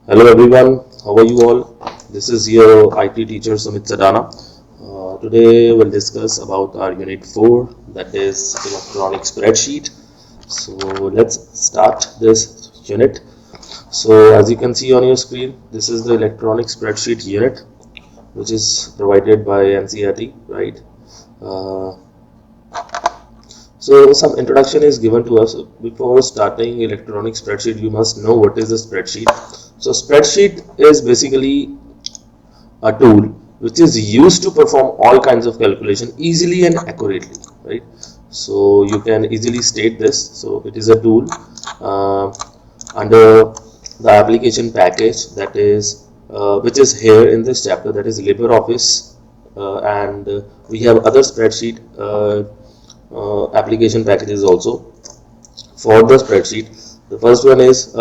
Hello everyone, how are you all? This is your IT teacher Sumit Sadana. Today we'll discuss about our unit 4, that is electronic spreadsheet. So let's start this unit. So as you can see on your screen, this is the electronic spreadsheet unit which is provided by NCERT, right? Uh, so some introduction is given to us. Before starting electronic spreadsheet, you must know what is a spreadsheet. So spreadsheet is basically a tool which is used to perform all kinds of calculation easily and accurately, right? So you can easily state this. So it is a tool uh, under the application package, that is which is here in this chapter, that is LibreOffice, and we have other spreadsheet application packages also for the spreadsheet. The first one is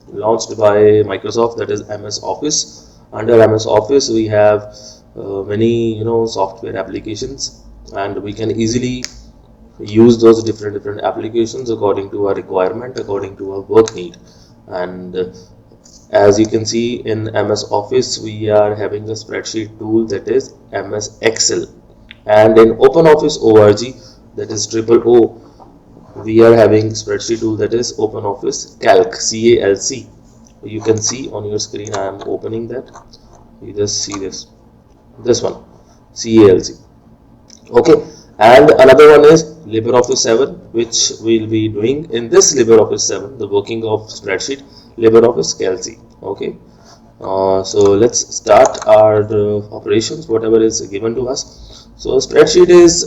launched by Microsoft, that is MS Office. Under MS Office we have many software applications, and we can easily use those different applications according to our requirement, according to our work need. And as you can see in MS Office, we are having a spreadsheet tool, that is MS Excel, and in OpenOffice org, that is OO, we are having spreadsheet tool, that is OpenOffice Calc, CALC. You can see on your screen, I am opening that. You just see this one, CALC. Okay, and another one is LibreOffice 7, which we'll be doing in this LibreOffice 7, the working of spreadsheet, LibreOffice Calc. Okay, so let's start our operations, whatever is given to us. So spreadsheet is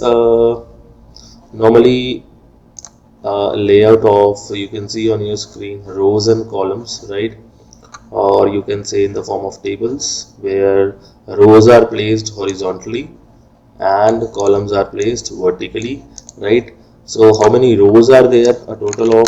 normally layout of, you can see on your screen, rows and columns, right? Or you can say in the form of tables, where rows are placed horizontally and columns are placed vertically, right? So how many rows are there? A total of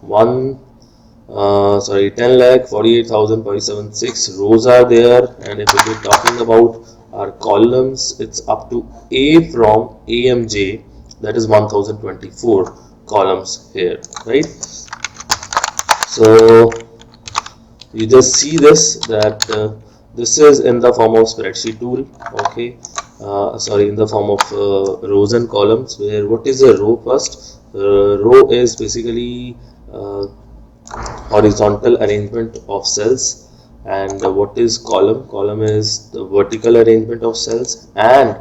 10,48,576 rows are there. And if we are talking about our columns, it's up to A from AMJ, that is 1024 columns here, right? So you just see this, that this is in the form of spreadsheet tool. Okay, in the form of rows and columns, where what is a row? First, row is basically horizontal arrangement of cells, and what is column? Column is the vertical arrangement of cells, and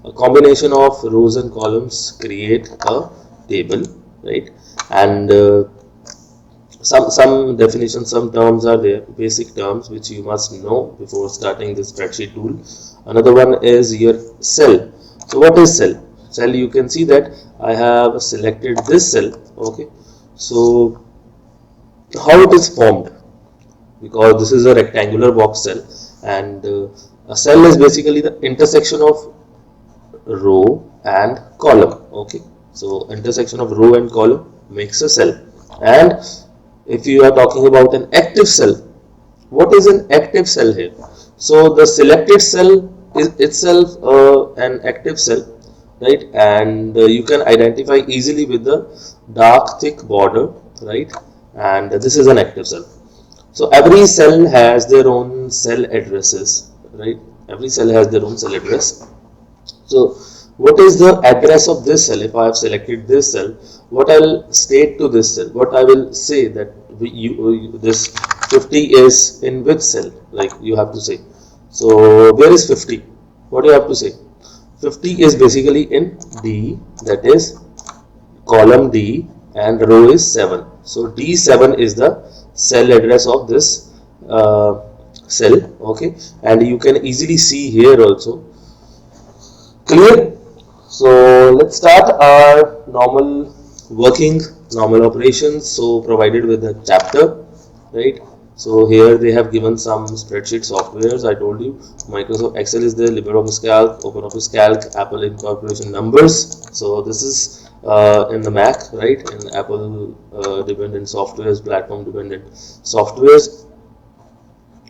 a combination of rows and columns create a table, right? And some definitions, some terms are there, basic terms which you must know before starting this spreadsheet tool. Another one is your cell. So what is cell? Cell, you can see that I have selected this cell. Okay, so how it is formed? Because this is a rectangular box cell, and a cell is basically the intersection of row and column. Okay, so intersection of row and column makes a cell. And if you are talking about an active cell, what is an active cell here? So the selected cell is itself an active cell, right? And you can identify easily with the dark thick border, right? And this is an active cell. So every cell has their own cell addresses, right? Every cell has their own cell address. So what is the address of this cell? If I have selected this cell, what I will state to this cell? What I will say that this 50 is in which cell? Like you have to say. So where is 50? What do you have to say? 50 is basically in D, that is column D, and row is 7. So D7 is the cell address of this cell. Okay, and you can easily see here also. Clear? So let's start our normal operations. So provided with the chapter, right? So here they have given some spreadsheet softwares. I told you Microsoft Excel is there, LibreOffice Calc, OpenOffice Calc, Apple Incorporation Numbers. So this is in the Mac, right? In Apple dependent softwares, platform dependent softwares.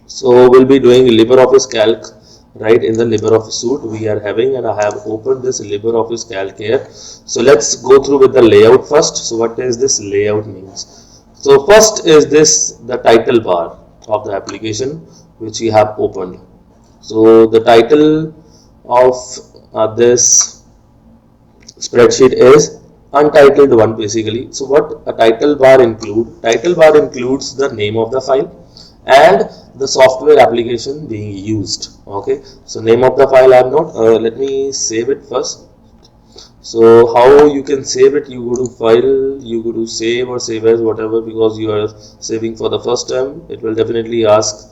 So we'll be doing LibreOffice Calc, right? In the LibreOffice suite we are having, and I have opened this LibreOffice Calc here. So let's go through with the layout first. So what does this layout means? So first is this the title bar of the application which we have opened. So the title of this spreadsheet is untitled one basically. So what a title bar include? Title bar includes the name of the file and the software application being used. Okay, so name of the file I have not. Let me save it first. So how you can save it? You go to file, you go to save or save as, whatever, because you are saving for the first time. It will definitely ask,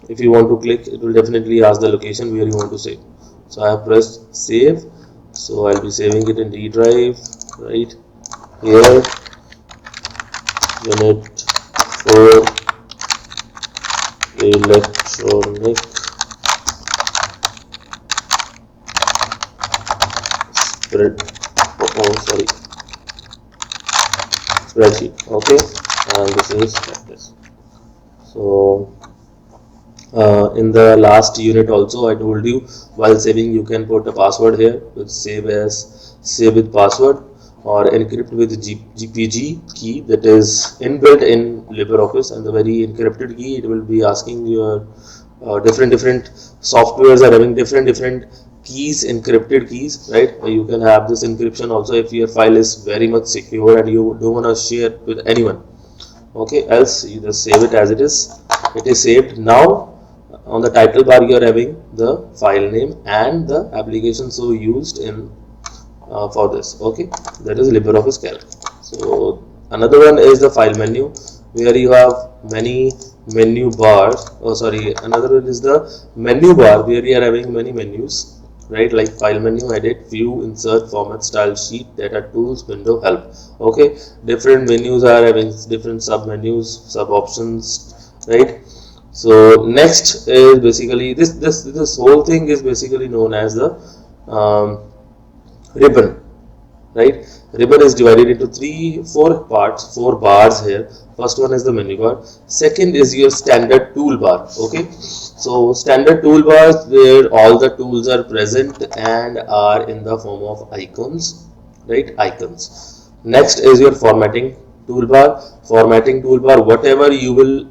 if you want to click, it will definitely ask the location where you want to save. So I have pressed save. So I'll be saving it in D drive right here, unit 4 electronic spreadsheet. Okay, and this is like this. So in the last unit also I told you, while saving you can put a password here, with save with password, or encrypt with GPG key that is inbuilt in LibreOffice, and the very encrypted key, it will be asking your different softwares are having different keys, encrypted keys, right? You can have this encryption also if your file is very much secure and you don't want to share it with anyone. Okay, else you just save it as it is. It is saved. Now on the title bar you are having the file name and the application so used in for this. Okay, that is LibreOffice Calc. So another one is the file menu, where you have many menu bars. Oh sorry, another one is the menu bar, where you are having many menus, right? Like file menu, edit, view, insert, format, style, sheet, data, tools, window, help. Okay, different menus are having different sub menus, sub options, right? So next is basically this whole thing is basically known as the ribbon, right? Ribbon is divided into four parts, 4 bars here. First one is the menu bar. Second is your standard toolbar. Okay, so standard toolbars where all the tools are present and are in the form of icons, right? Icons. Next is your formatting toolbar. Formatting toolbar, whatever you will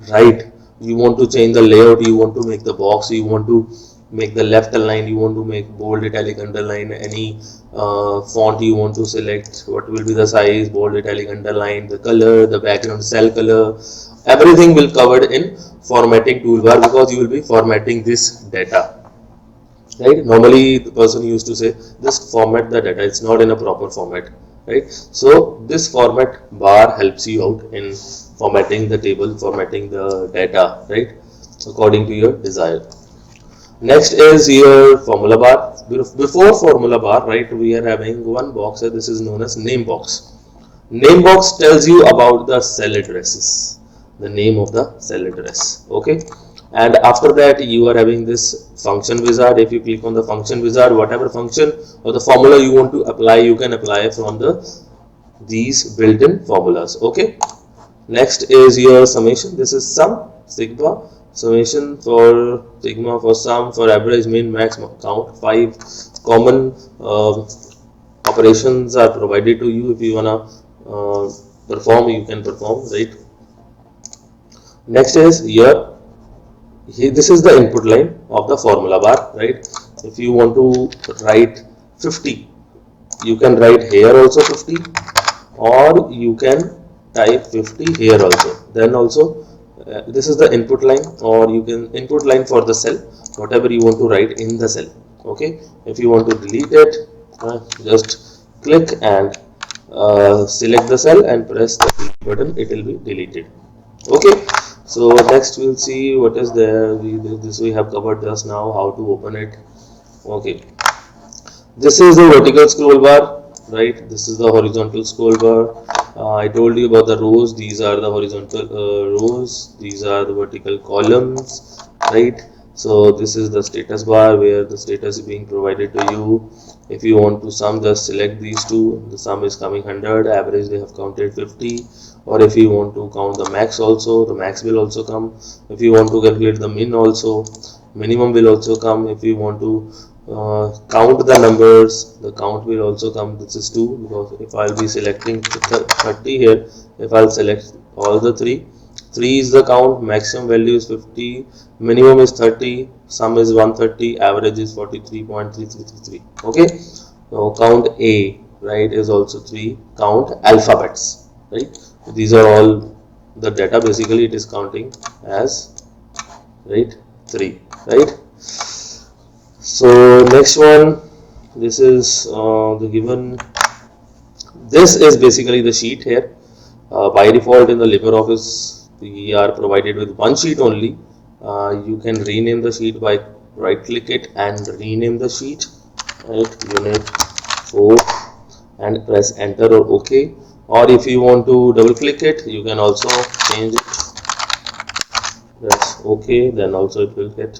write, you want to change the layout, you want to make the box, you want to make the left align, you want to make bold, italic, underline, any font you want to select, what will be the size, bold, italic, underline, the color, the background cell color, everything will covered in formatting toolbar, because you will be formatting this data, right? Normally the person used to say just format the data, it's not in a proper format, right? So this format bar helps you out in formatting the table, formatting the data, right, according to your desire. Next is your formula bar. Before formula bar, right, we are having one box, this is known as name box. Name box tells you about the cell addresses, the name of the cell address. Okay, and after that you are having this function wizard. If you click on the function wizard, whatever function or the formula you want to apply, you can apply from these built-in formulas. Okay, next is your summation. This is sum, sigma, summation for sigma, for sum, for average, min, max, count. 5 common operations are provided to you. If you wanna perform, you can perform, right? Next is here, this is the input line of the formula bar, right? If you want to write 50, you can write here also 50, or you can type 50 here also. Then also this is the input line, or you can input line for the cell, whatever you want to write in the cell. Okay, if you want to delete it, just click and select the cell and press the delete button, it will be deleted. Okay, so next we'll see what is there. This we have covered just now, how to open it. Okay, this is the vertical scroll bar, right? This is the horizontal scroll bar. I told you about the rows. These are the horizontal rows, these are the vertical columns, right? So this is the status bar, where the status is being provided to you. If you want to sum, just select these two. The sum is coming 100, average they have counted 50. Or if you want to count the max also, the max will also come. If you want to calculate the min also, minimum will also come. If you want to count the numbers. The count will also come. This is 2 because if I'll be selecting 30 here, if I'll select all the 3 is the count, maximum value is 50, minimum is 30, sum is 130, average is 43.3333. Okay, so count A, right, is also 3, count alphabets, right, these are all the data. Basically it is counting as, right, 3, right. So next one, this is the given, this is basically the sheet here. By default in the LibreOffice we are provided with one sheet only. You can rename the sheet by right click it and rename the sheet, right, unit 4, and press enter or OK, or if you want to double click it you can also change it, press OK, then also it will get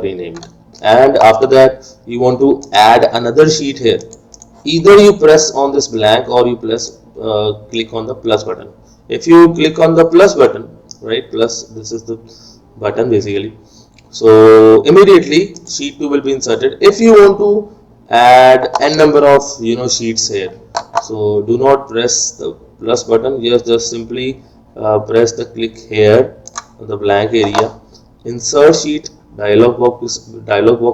renamed. And after that you want to add another sheet here, either you press on this blank or you click on the plus button. If you click on the plus button, right, plus, this is the button basically, so immediately sheet 2 will be inserted. If you want to add n number of sheets here, so do not press the plus button, just simply press the click here on the blank area, insert sheet, dialog box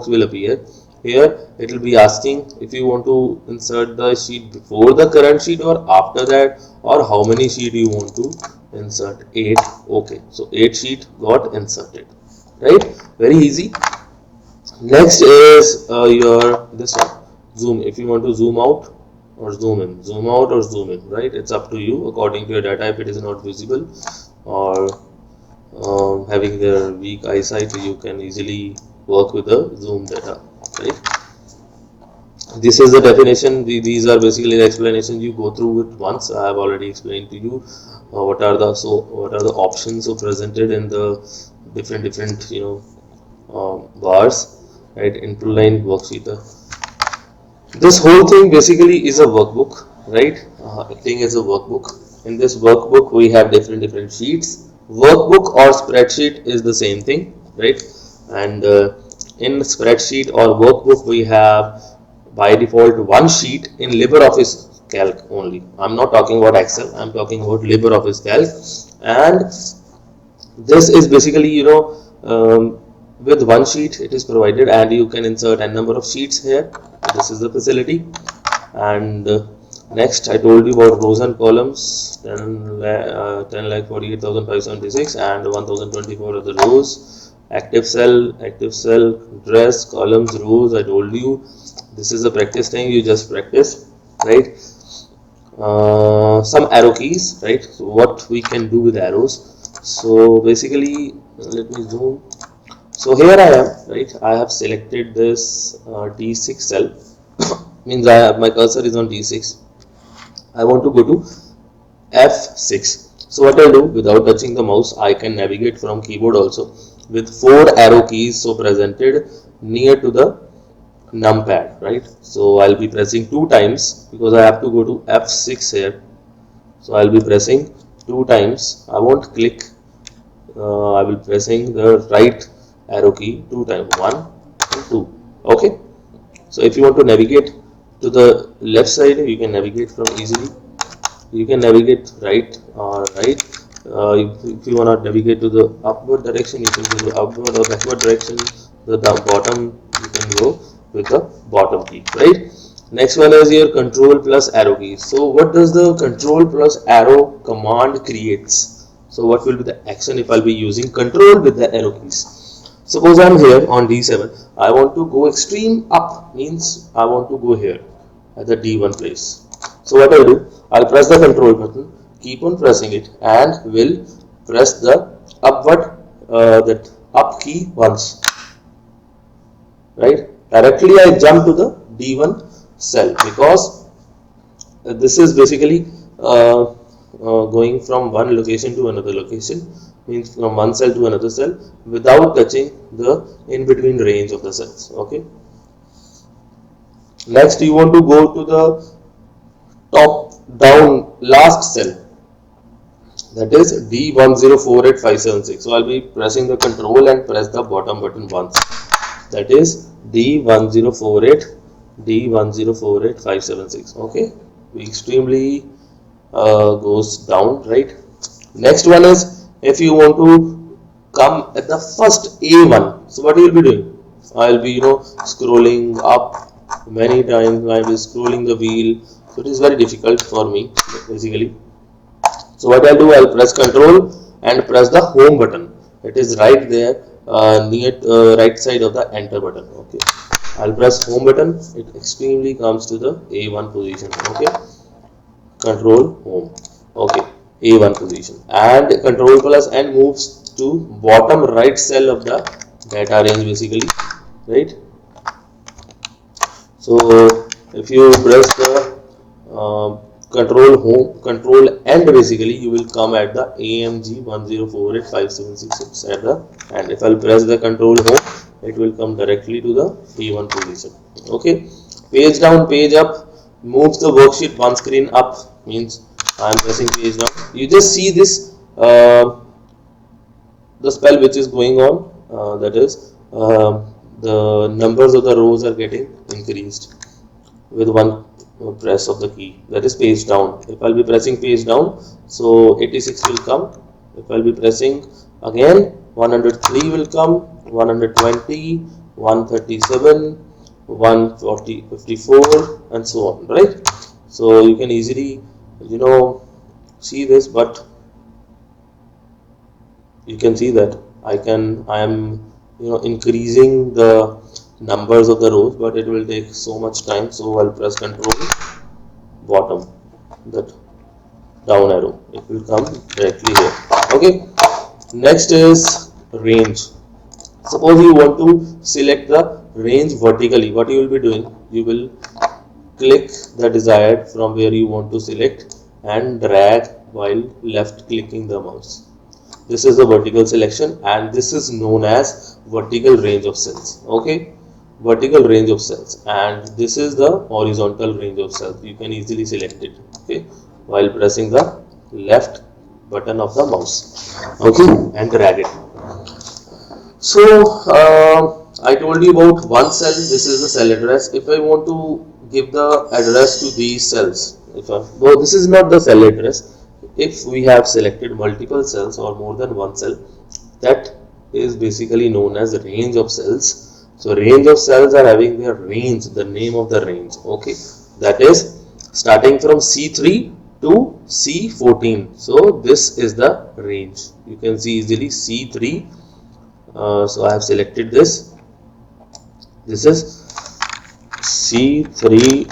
will appear. Here it will be asking if you want to insert the sheet before the current sheet or after that, or how many sheet you want to insert. 8. Okay, so 8 sheet got inserted, right, very easy. Next is your this one, zoom. If you want to zoom out or zoom in, zoom out or zoom in, right, it's up to you according to your data. If it is not visible or having their weak eyesight, you can easily work with the zoom data, right. This is the definition. These are basically the explanations. You go through it once. I have already explained to you what are the options so presented in the different bars, right, input line, worksheet. This whole thing basically is a workbook, right. Thing is a workbook. In this workbook we have different sheets. Workbook or spreadsheet is the same thing, right, and in spreadsheet or workbook we have by default one sheet in LibreOffice Calc only. I'm not talking about Excel, I'm talking about LibreOffice Calc, and this is basically with one sheet it is provided and you can insert n number of sheets here. This is the facility. And next I told you about rows and columns, 10,48,576 and 1,024 of the rows. Active cell, dress, columns, rows, I told you. This is a practice thing, you just practice, right. Some arrow keys, right, so what we can do with arrows. So basically let me zoom. So here I am, right, I have selected this D6 cell means my cursor is on D6. I want to go to F6. So what I'll do, without touching the mouse, I can navigate from keyboard also with 4 arrow keys so presented near to the numpad, right. So I'll be pressing 2 times because I have to go to F6 here. So I'll be pressing 2 times. I won't click. I will pressing the right arrow key 2 times, 1 and 2. Okay. So if you want to navigate to the left side, you can navigate from easily. You can navigate right or right. If you want to navigate to the upward direction, you can go to upward or backward direction. The bottom, you can go with the bottom key, right. Next one is your control plus arrow key. So what does the control plus arrow command creates? So what will be the action if I'll be using control with the arrow keys? Suppose I'm here on D7, I want to go extreme up, means I want to go here at the D1 place. So what I'll do, I'll press the control button, keep on pressing it, and will press the upward, that up key once, right. Directly I jump to the D1 cell because this is basically going from one location to another location, means from one cell to another cell without touching the in between range of the cells. Okay. Next you want to go to the top down last cell, that is D1048576. So I'll be pressing the control and press the bottom button once. that is D1048 D1048576. okay, we extremely goes down, right? Next one is, if you want to come at the first A1, so what you will be doing? I'll be scrolling up many times. I will be scrolling the wheel, so it is very difficult for me basically. So what I'll do, I'll press Control and press the home button. It is right there near right side of the enter button. Okay, I'll press home button. It extremely comes to the A1 position. Okay, Control home. Okay, A1 position, and Control plus and moves to bottom right cell of the data range basically, right? So if you press the control home, control end, basically you will come at the AMG 10485766 at the, and if I'll press the control home, it will come directly to the A1 position. Okay, page down, page up moves the worksheet one screen up, means I am pressing page down. You just see this the spell which is going on, that is the numbers of the rows are getting increased with one press of the key, that is page down. If I'll be pressing page down, so 86 will come. If I'll be pressing again, 103 will come, 120, 137, 140, 54 and so on, right? So you can easily see this, but you can see that I am increasing the numbers of the rows, but it will take so much time. So I'll press control bottom, that down arrow, it will come directly here. Okay, next is range. Suppose you want to select the range vertically, what you will be doing, you will click the desired from where you want to select and drag while left clicking the mouse. This is the vertical selection, and this is known as vertical range of cells. Okay, vertical range of cells, and this is the horizontal range of cells. You can easily select it, okay, while pressing the left button of the mouse, okay, and drag it. So I told you about one cell. This is the cell address. If I want to give the address to these cells, though this is not the cell address, if we have selected multiple cells or more than one cell, that is basically known as range of cells. So range of cells are having their range, the name of the range, okay, that is starting from C3 to C14. So this is the range. You can see easily C3. So I have selected this. This is C3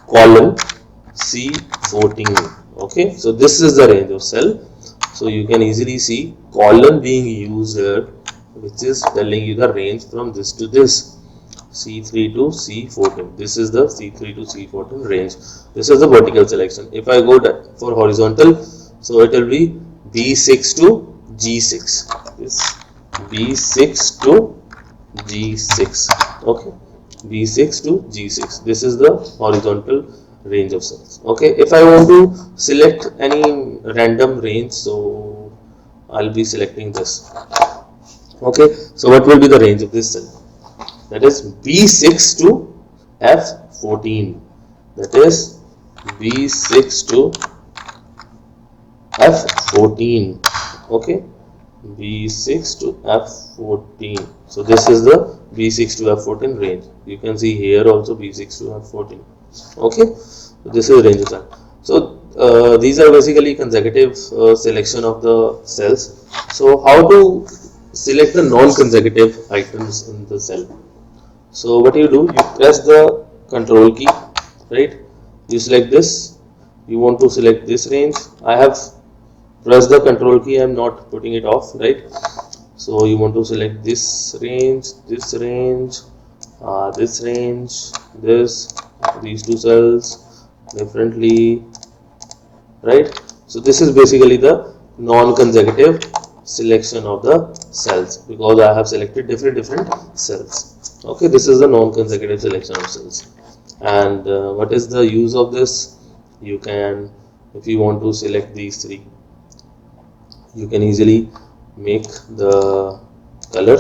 colon C14. Okay, so this is the range of cell. So you can easily see colon being used here, which is telling you the range from this to this, C3 to C14. This is the C3 to C14 range. This is the vertical selection. If I go for horizontal, so it will be B6 to G6. This B6 to G6. Okay, B6 to G6. This is the horizontal range of cells. Okay, if I want to select any random range, so I'll be selecting this. Okay, so what will be the range of this cell? That is B6 to F14. That is B6 to F14. Okay, B6 to F14. So this is the B6 to F14 range. You can see here also B6 to F14. Okay, so this is range of cell. So these are basically consecutive selection of the cells. So how to select the non-consecutive items in the cell? So what you do, you press the control key, right? You select this. You want to select this range. I have pressed the control key. I am not putting it off, right? So you want to select this range, this range, this range, these two cells differently, right? So this is basically the non-consecutive selection of the cells, because I have selected different cells. Okay, this is the non-consecutive selection of cells. And what is the use of this? You can, if you want to select these three, you can easily make the color,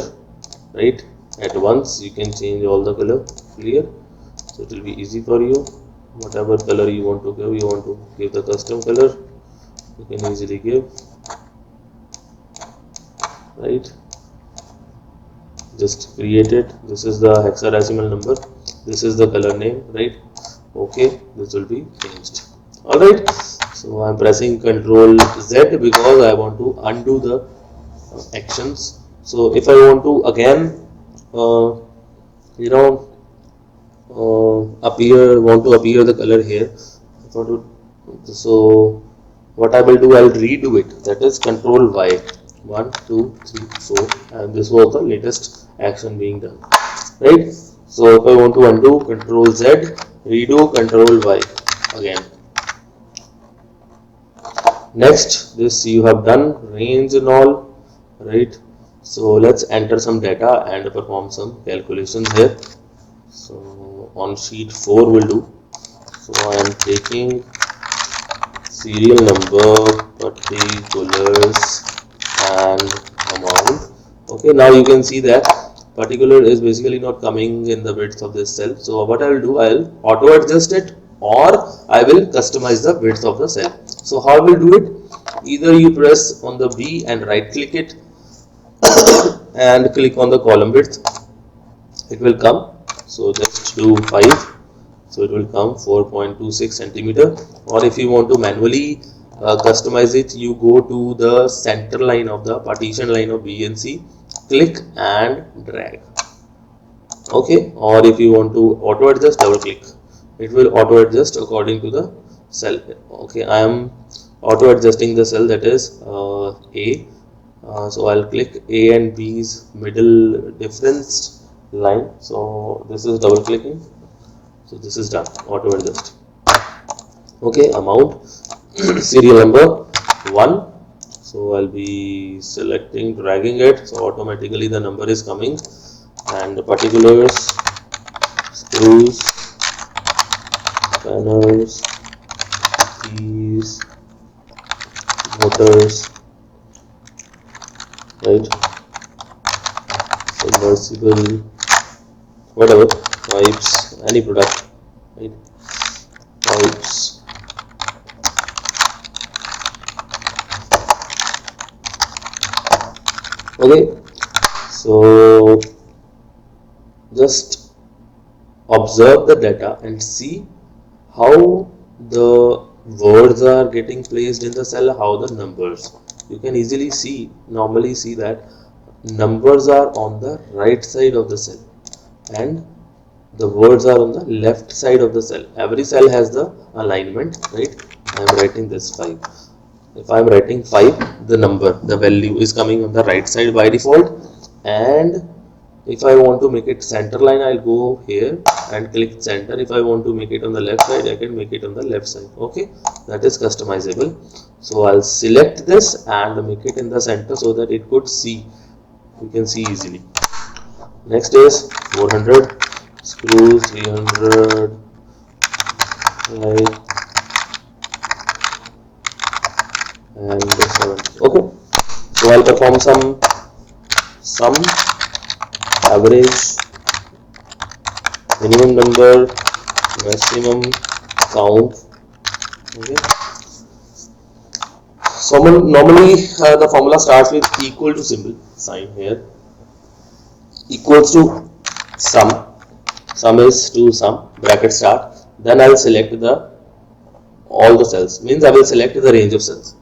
right? at once. You can change all the color. Clear? So it will be easy for you. Whatever color you want to give the custom color, you can easily give, right? Just create it. This is the hexadecimal number, this is the color name, right? Okay, this will be changed. All right, so I'm pressing Ctrl Z because I want to undo the actions. So if I want to again you know want to appear the color here, so what I will do, I'll redo it. That is Ctrl Y, 1 2 3 4, and this was the latest action being done, right? So if I want to undo, Ctrl Z, redo, Ctrl Y again. Next, this you have done, range and all, right? So let's enter some data and perform some calculations here. So on sheet 4 will do. So I am taking serial number, particulars and amount. Okay, now you can see that particular is basically not coming in the width of this cell. So what I will do, I will auto adjust it, or I will customize the width of the cell. So how we will do it? Either you press on the B and right click it and click on the column width, it will come. So just do 5, so it will come 4.26 centimeter. Or if you want to manually customize it, you go to the center line of the partition line of B and C, click and drag. Okay, or if you want to auto adjust, double click, it will auto adjust according to the cell. Okay, I am auto adjusting the cell, that is A. So I'll click A and B's middle difference line. So this is double clicking. So this is done, auto adjust. Okay, amount, serial number 1. So I'll be selecting, dragging it, so automatically the number is coming. And the particulars, screws, spanners, keys, motors, right, submersible, whatever, pipes, any product, right, pipes. Okay, so just observe the data and see how the words are getting placed in the cell, how the numbers. You can easily see, normally see that numbers are on the right side of the cell and the words are on the left side of the cell. Every cell has the alignment, right? I am writing this 5. If I am writing 5, the number, the value is coming on the right side by default. And if I want to make it center line, I'll go here and click center. If I want to make it on the left side, I can make it on the left side. Okay, that is customizable. So I'll select this and make it in the center so that it could see, you can see easily. Next is 400, screws 300, right, and 70. Okay, so I'll perform some sum, average, minimum number, maximum count. Okay, so normally the formula starts with equal to symbol sign here, equals to sum is to sum, bracket start, then I will select the all the cells, means I will select the range of cells,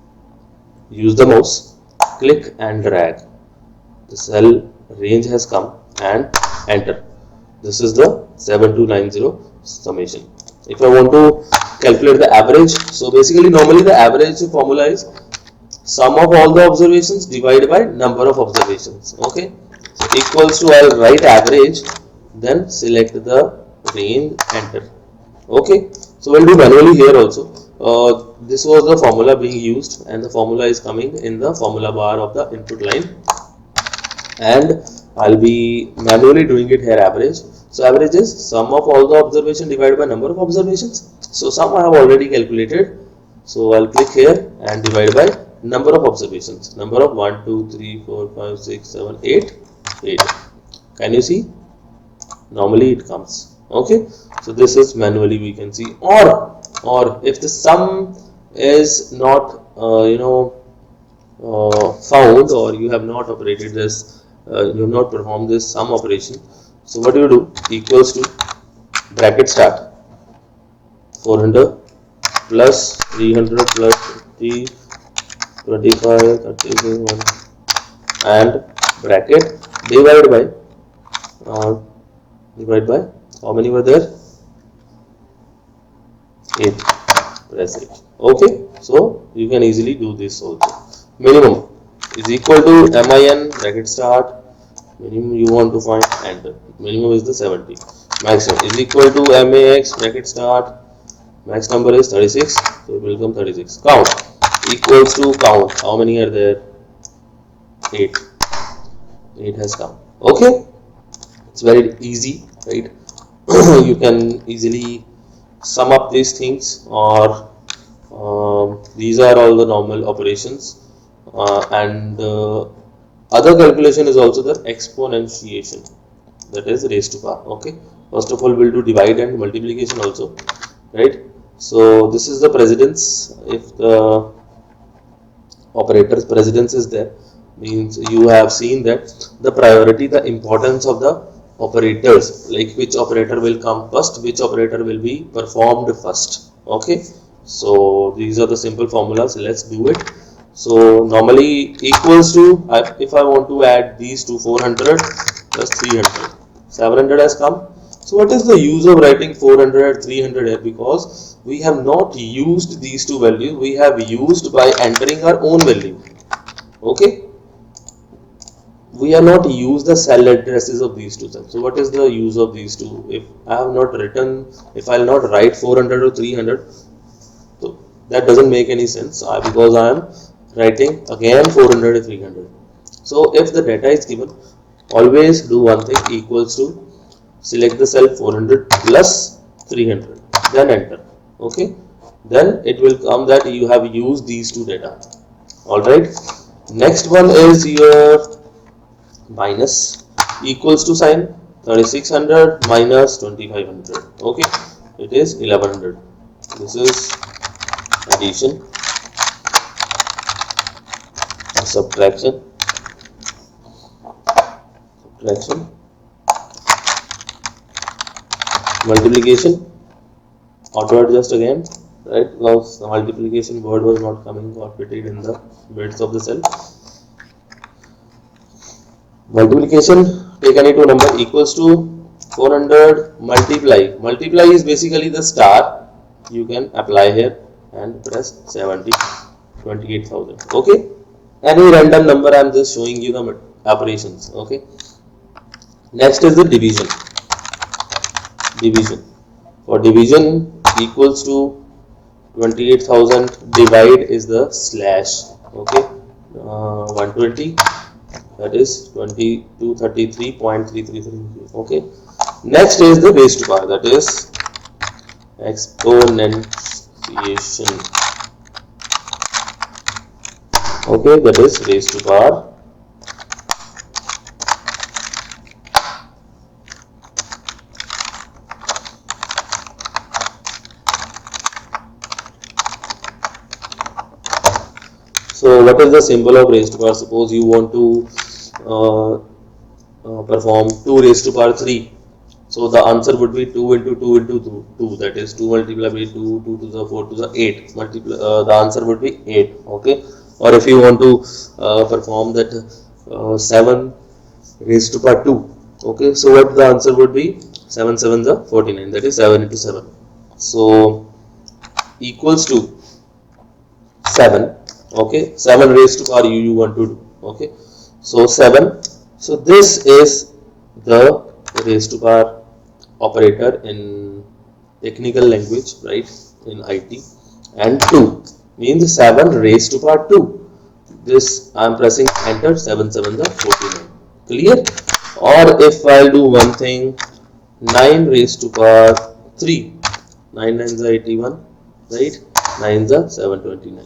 use the mouse, click and drag, the cell range has come and enter. This is the 7290 summation. If I want to calculate the average, so basically normally the average formula is sum of all the observations divided by number of observations. Okay, so equals to, I'll write average, then select the range, enter. Okay, so we'll do manually here also. This was the formula being used and the formula is coming in the formula bar of the input line, and I'll be manually doing it here, average. So average is sum of all the observation divided by number of observations. So sum I have already calculated, so I'll click here and divide by number of observations, number of 1 2 3 4 5 6 7 8 8. Can you see? Normally it comes. Okay, so this is manually we can see. Or if the sum is not found, or you have not operated this, you have not performed this sum operation. So what do you do? Equals to bracket start 400 plus 300 plus 50, 25, 31, and bracket divide by how many were there? 8. Press 8. Okay, so you can easily do this also. Minimum is equal to min bracket start. Minimum you want to find, enter. Minimum is the 70. Maximum is equal to max bracket start. Max number is 36, so it will come 36. Count equals to count. How many are there? 8. 8 has come. Okay, it's very easy, right? You can easily sum up these things, or these are all the normal operations, and other calculation is also the exponentiation, that is raised to power. Okay, first of all we'll do divide and multiplication also, right? So this is the precedence. If the operator's precedence is there, means you have seen that the priority, the importance of the operators, like which operator will come first, which operator will be performed first. Okay, so these are the simple formulas. Let's do it. So normally equals to, if I want to add these to 400 plus 300, 700 has come. So what is the use of writing 400 300 here? Because we have not used these two values, we have used by entering our own value. Okay, we are not use the cell addresses of these two cells. So what is the use of these two? If I have not written, if I will not write 400 or 300, so that doesn't make any sense, because I am writing again 400 or 300. So if the data is given, always do one thing, equals to select the cell 400 plus 300, then enter. Okay, then it will come that you have used these two data. Alright, next one is your minus equals to sign 3600 minus 2500. Okay, it is 1100. This is addition, subtraction, multiplication, auto adjust again, right? Because the multiplication word was not coming or fitted in the bits of the cell. Multiplication, take any two number, equals to 400 multiply is basically the star. You can apply here and press 70, 28,000. Okay, any random number, I am just showing you the operations. Okay, next is the division. For division, equals to 28,000, divide is the slash. Okay, 120, that is 2233.333. Okay, next is the raised to power, that is exponentiation. Okay, that is raised to power. So what is the symbol of raised to power? Suppose you want to perform 2 raised to power 3. So the answer would be 2 into 2 into 2. That is 2 multiplied by 2, 2 to the 4 to the 8. The answer would be 8. Okay. Or if you want to perform that 7 raised to power 2. Okay. So what the answer would be? 7 7 the 49. That is 7 into 7. So equals to 7. Okay, 7 raised to power you want to do. Okay, so 7. So this is the raised to power operator in technical language, right, in IT. And 2 means 7 raised to power 2. This I am pressing enter, 7 7 the 49. Clear? Or if I'll do one thing, 9 raised to power 3. 9 9 is 81, right? 9 is 729.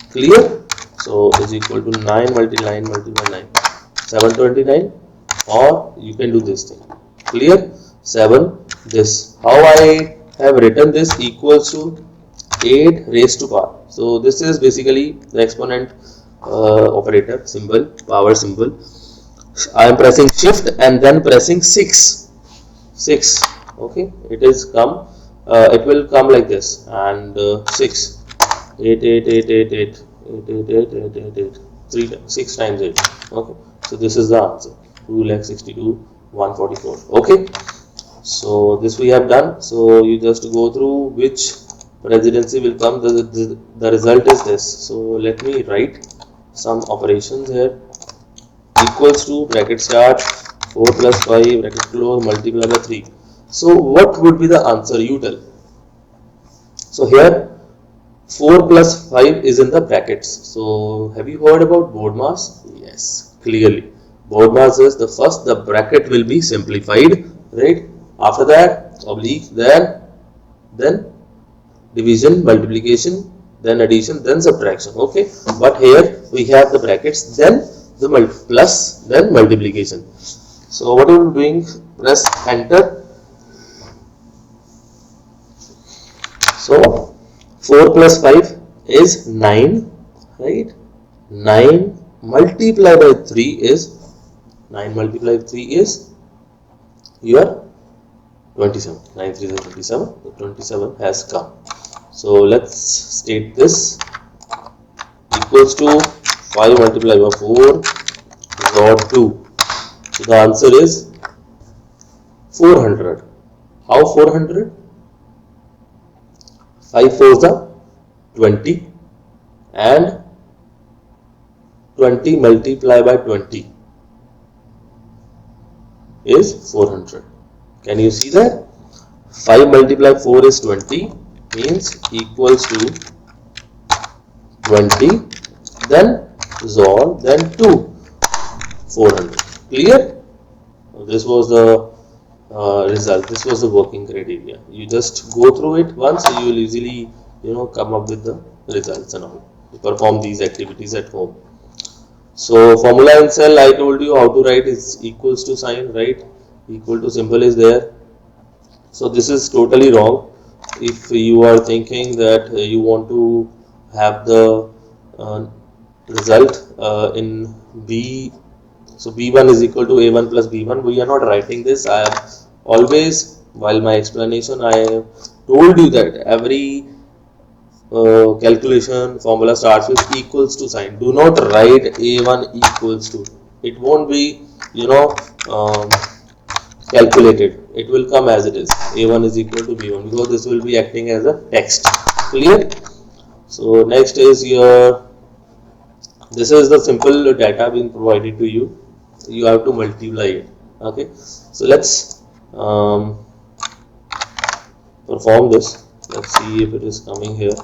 Clear? So is equal to 9 multiply 9 multiply 9, 729. or you can do this thing. Clear? 7. This. How I have written this equals to 8 raised to power. So this is basically the exponent operator symbol, power symbol. I am pressing shift and then pressing 6. Okay, it is come. It will come like this, and 6, 8, 8, 8, 8, 8, 8, 8, 8, 8, 8, 3, 6 times 8. Okay, so this is the answer. 2,62,144. Okay, so this we have done. So you just go through which presidency will come. The result is this. So let me write some operations here. Equals to bracket start 4 plus 5 bracket close multiply by 3. So what would be the answer? You tell. So here 4 plus 5 is in the brackets. So have you heard about BODMAS? Yes, clearly. BODMAS is the first, the bracket will be simplified, right? After that oblique, then division, multiplication, then addition, then subtraction. Okay, but here we have the brackets, then the plus, then multiplication. So what are we doing? Press enter. So 4 plus 5 is 9, right? 9 multiplied by 3 is your 27. 9 3 is 27. The 27 has come. So let's state this. Equals to 5 multiplied by 4 got 2. So the answer is 400. How 400? 5 4s are 20 and 20 multiplied by 20 is 400. Can you see that? 5 multiplied 4 is 20, means equals to 20, then resolve, then 2, 400. Clear? This was the result. This was the working criteria. You just go through it once, so you will easily come up with the results and all. You perform these activities at home. So formula in cell, I told you how to write is equals to sign, right? Equal to symbol is there. So this is totally wrong. If you are thinking that you want to have the result in B, so B1 is equal to A1 plus B1, we are not writing this. I have always, while my explanation, I have told you that every calculation formula starts with equals to sign. Do not write A1 equals to. It won't be calculated. It will come as it is. A1 is equal to B1, because this will be acting as a text. Clear? So next is this is the simple data being provided to you. You have to multiply it. Okay, so let's perform this. Let's see if it is coming here.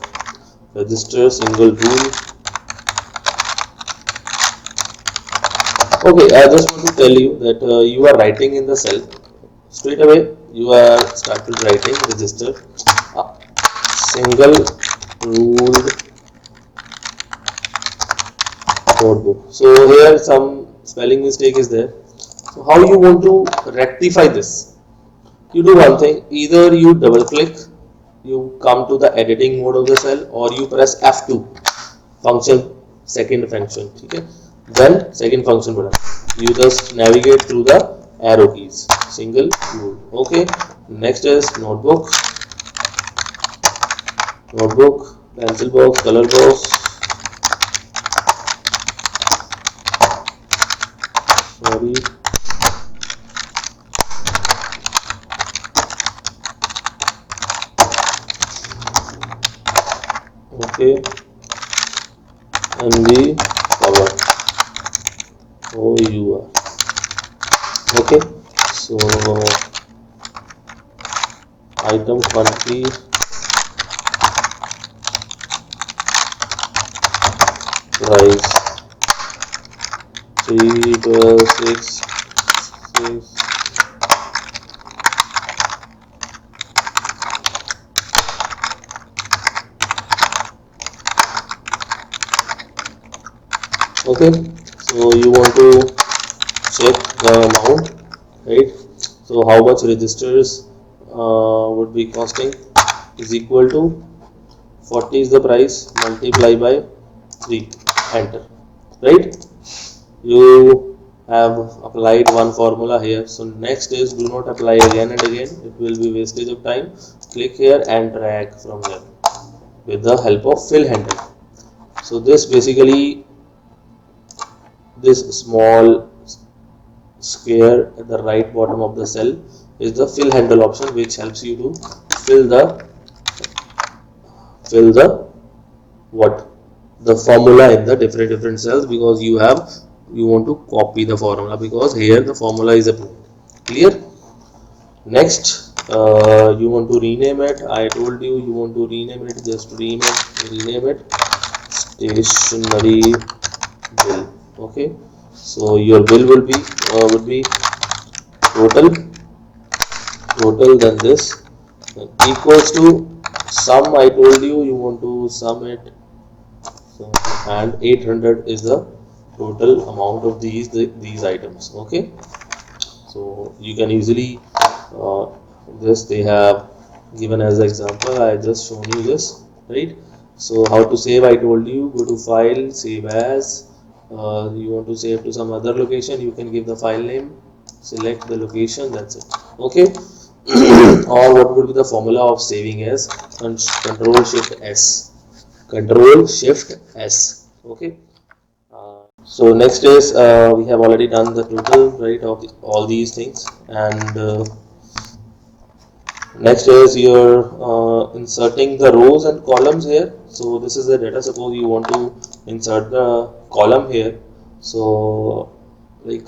Register single rule. Okay, I just want to tell you that you are writing in the cell. Straight away you are started writing register single ruled notebook. So here some spelling mistake is there. So how you want to rectify this? You do one thing. Either you double click, you come to the editing mode of the cell, or you press F2 function, second function. Okay, then second function button. You just navigate through the arrow keys. Single rule. Okay, next is notebook, pencil box, color box. Sorry. Okay, and the cover OUR. Okay, so item quantity, price 3 plus 6 Okay, so you want to check the amount, right? So how much registers would be costing is equal to 40 is the price, multiply by 3, enter, right? You have applied one formula here. So next is, do not apply again and again, it will be wastage of time. Click here and drag from here with the help of fill handle. So this basically, this small square at the right bottom of the cell is the fill handle option, which helps you to fill the what, the formula in the different cells, because you want to copy the formula, because here the formula is approved. Clear? Next, you want to rename it. I told you want to rename it. Just rename it stationery bill. Okay, so your bill will be total than this, equals to sum. I told you want to sum it. So, and 800 is the total amount of these items. Okay, so you can easily this they have given as an example. I just shown you this, right? So how to save, I told you, go to file, save as. You want to save to some other location, you can give the file name, select the location, that's it. Okay. Or what would be the formula of saving as? Control Shift S. Control Shift S. Okay. So next is, we have already done the total, right, of all these things, and next is you're inserting the rows and columns here. So this is the data. Suppose you want to insert the column here. So like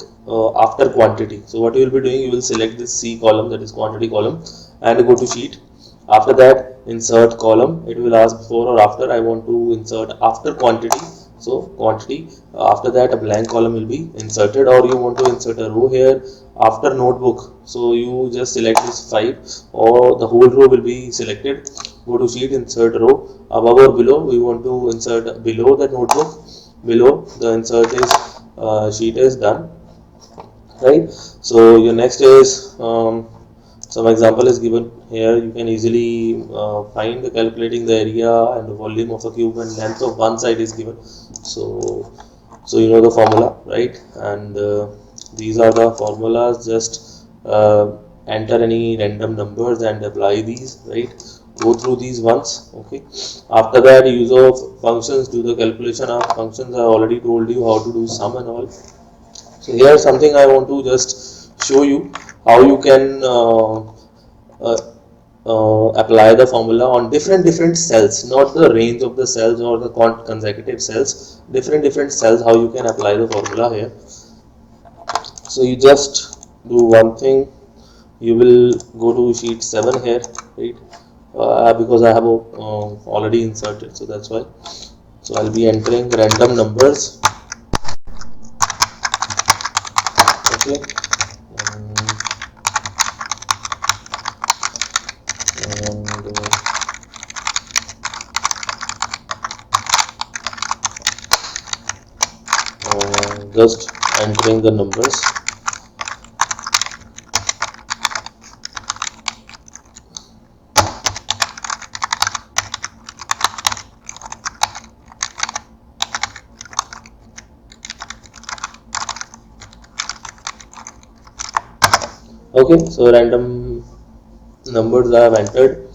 after quantity. So what you will be doing, you will select this C column, that is quantity column, and go to sheet. After that, insert column. It will ask before or after. I want to insert after quantity. So quantity. After that, a blank column will be inserted, or you want to insert a row here after notebook. So you just select this 5, or the whole row will be selected. Go to sheet, insert row. Above or below, we want to insert below the notebook. Below the insert is sheet is done, right? So your next is some example is given here. You can easily find the calculating the area and the volume of a cube, and length of one side is given. So you know the formula, right? And these are the formulas. Just enter any random numbers and apply these, right? Go through these ones. Okay, after that, use of functions, do the calculation of functions. I already told you how to do sum and all. So here something I want to just show you how you can apply the formula on different cells, not the range of the cells or the consecutive cells, different cells, how you can apply the formula here. So you just do one thing, you will go to sheet 7 here, right? Because I have already inserted, so that's why. So I'll be entering random numbers. Okay, and just entering the numbers. Okay, so random numbers I have entered.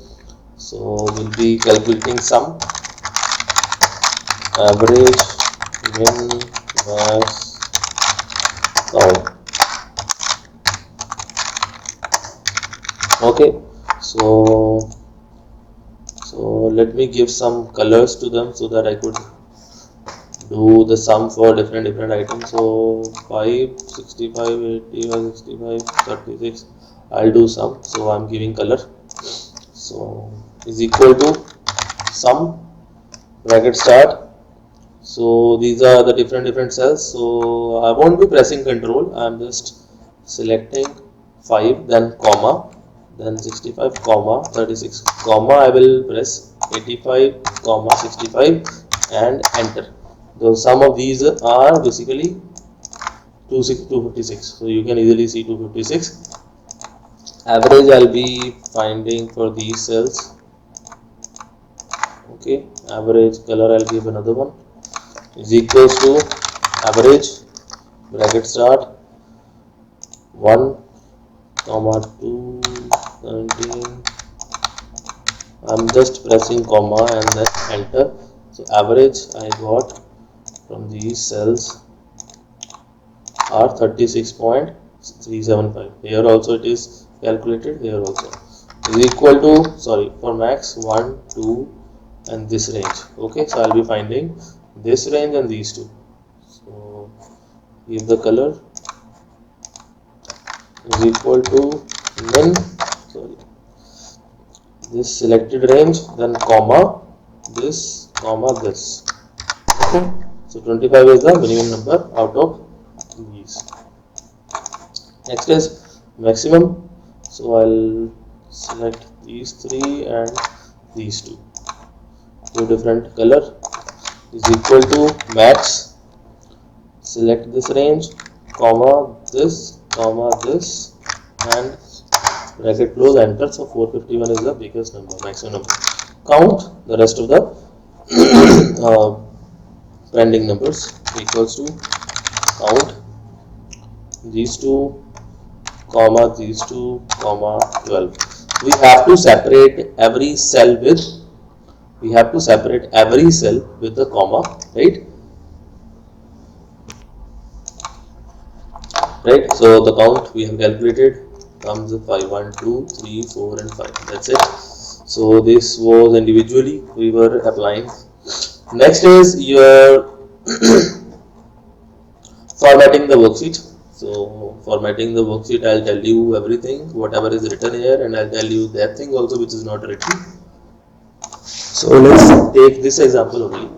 So we'll be calculating sum, average, min, max, count. Okay, so let me give some colors to them so that I could do the sum for different items. So 5, 65, 81, 65, 36. I'll do sum. So I'm giving color. So is equal to sum, bracket start. So these are the different cells. So I won't be pressing control. I'm just selecting 5, then comma, then 65, comma, 36, comma. I will press 85, comma, 65, and enter. So some of these are basically 256. So you can easily see 256. Average I'll be finding for these cells. Okay, average color I'll give another one is equals to average bracket start 1 comma 2 17. I'm just pressing comma and then enter. So average I got from these cells are 36.375. Here also it is calculated, here also is equal to, sorry, for max 1 2 and this range. Okay, so I'll be finding this range and these two. So give the color is equal to min, sorry, this selected range, then comma this comma this. Okay, so 25 is the minimum number out of these. Next is maximum. So I'll select these three and these two different color is equal to max, select this range, comma this and bracket close, enter. So 451 is the biggest number, maximum number. Count the rest of the pending numbers equals to count these two comma these two comma 12. We have to separate every cell with the comma, right? So the count we have calculated comes 5 1 2 3 4 and 5. That's it. So this was individually we were applying. Next is your formatting the worksheet. So formatting the worksheet, I'll tell you everything, whatever is written here, and I'll tell you that thing also which is not written. So let's take this example only.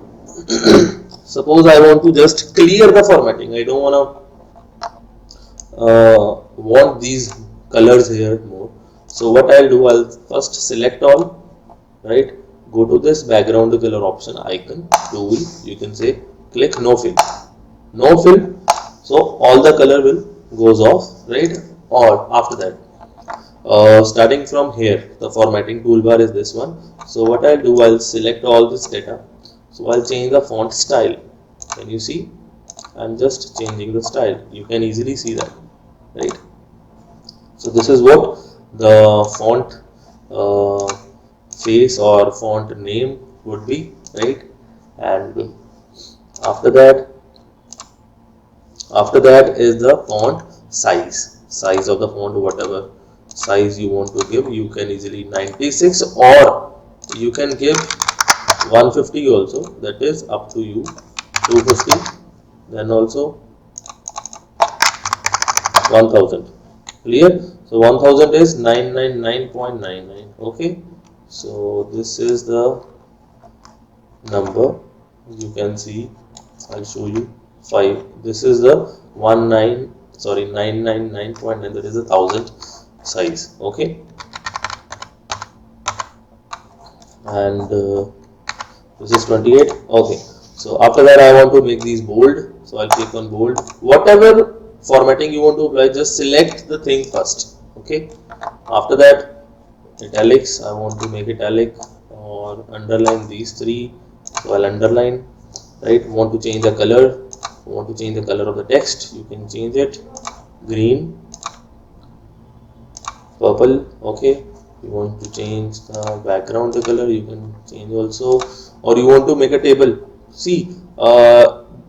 Suppose I want to just clear the formatting. I don't want these colors here more. So what I'll do, I'll first select all, right? Go to this background color option icon tool. You can say click no fill. So all the color will goes off, right? Or after that, starting from here, the formatting toolbar is this one. So what I'll do, I'll select all this data. So I'll change the font style. Can you see? I'm just changing the style. You can easily see that, right? So this is what the font face or font name would be, right? And after that is the font size of the font. Whatever size you want to give, you can easily 96 or you can give 150 also, that is up to you. 250, then also 1000. Clear? So 1000 is 999.99. okay, so this is the number. You can see, I'll show you 5. This is the 999.9, that is a 1000 size. Okay, and this is 28. Okay, so after that I want to make these bold, so I'll click on bold. Whatever formatting you want to apply, just select the thing first. Okay, after that italics, I want to make italic or underline these three, so I'll underline, right? Want to change the color, want to change the color of the text, you can change it green, purple. Okay, you want to change the background color, you can change also, or you want to make a table. See,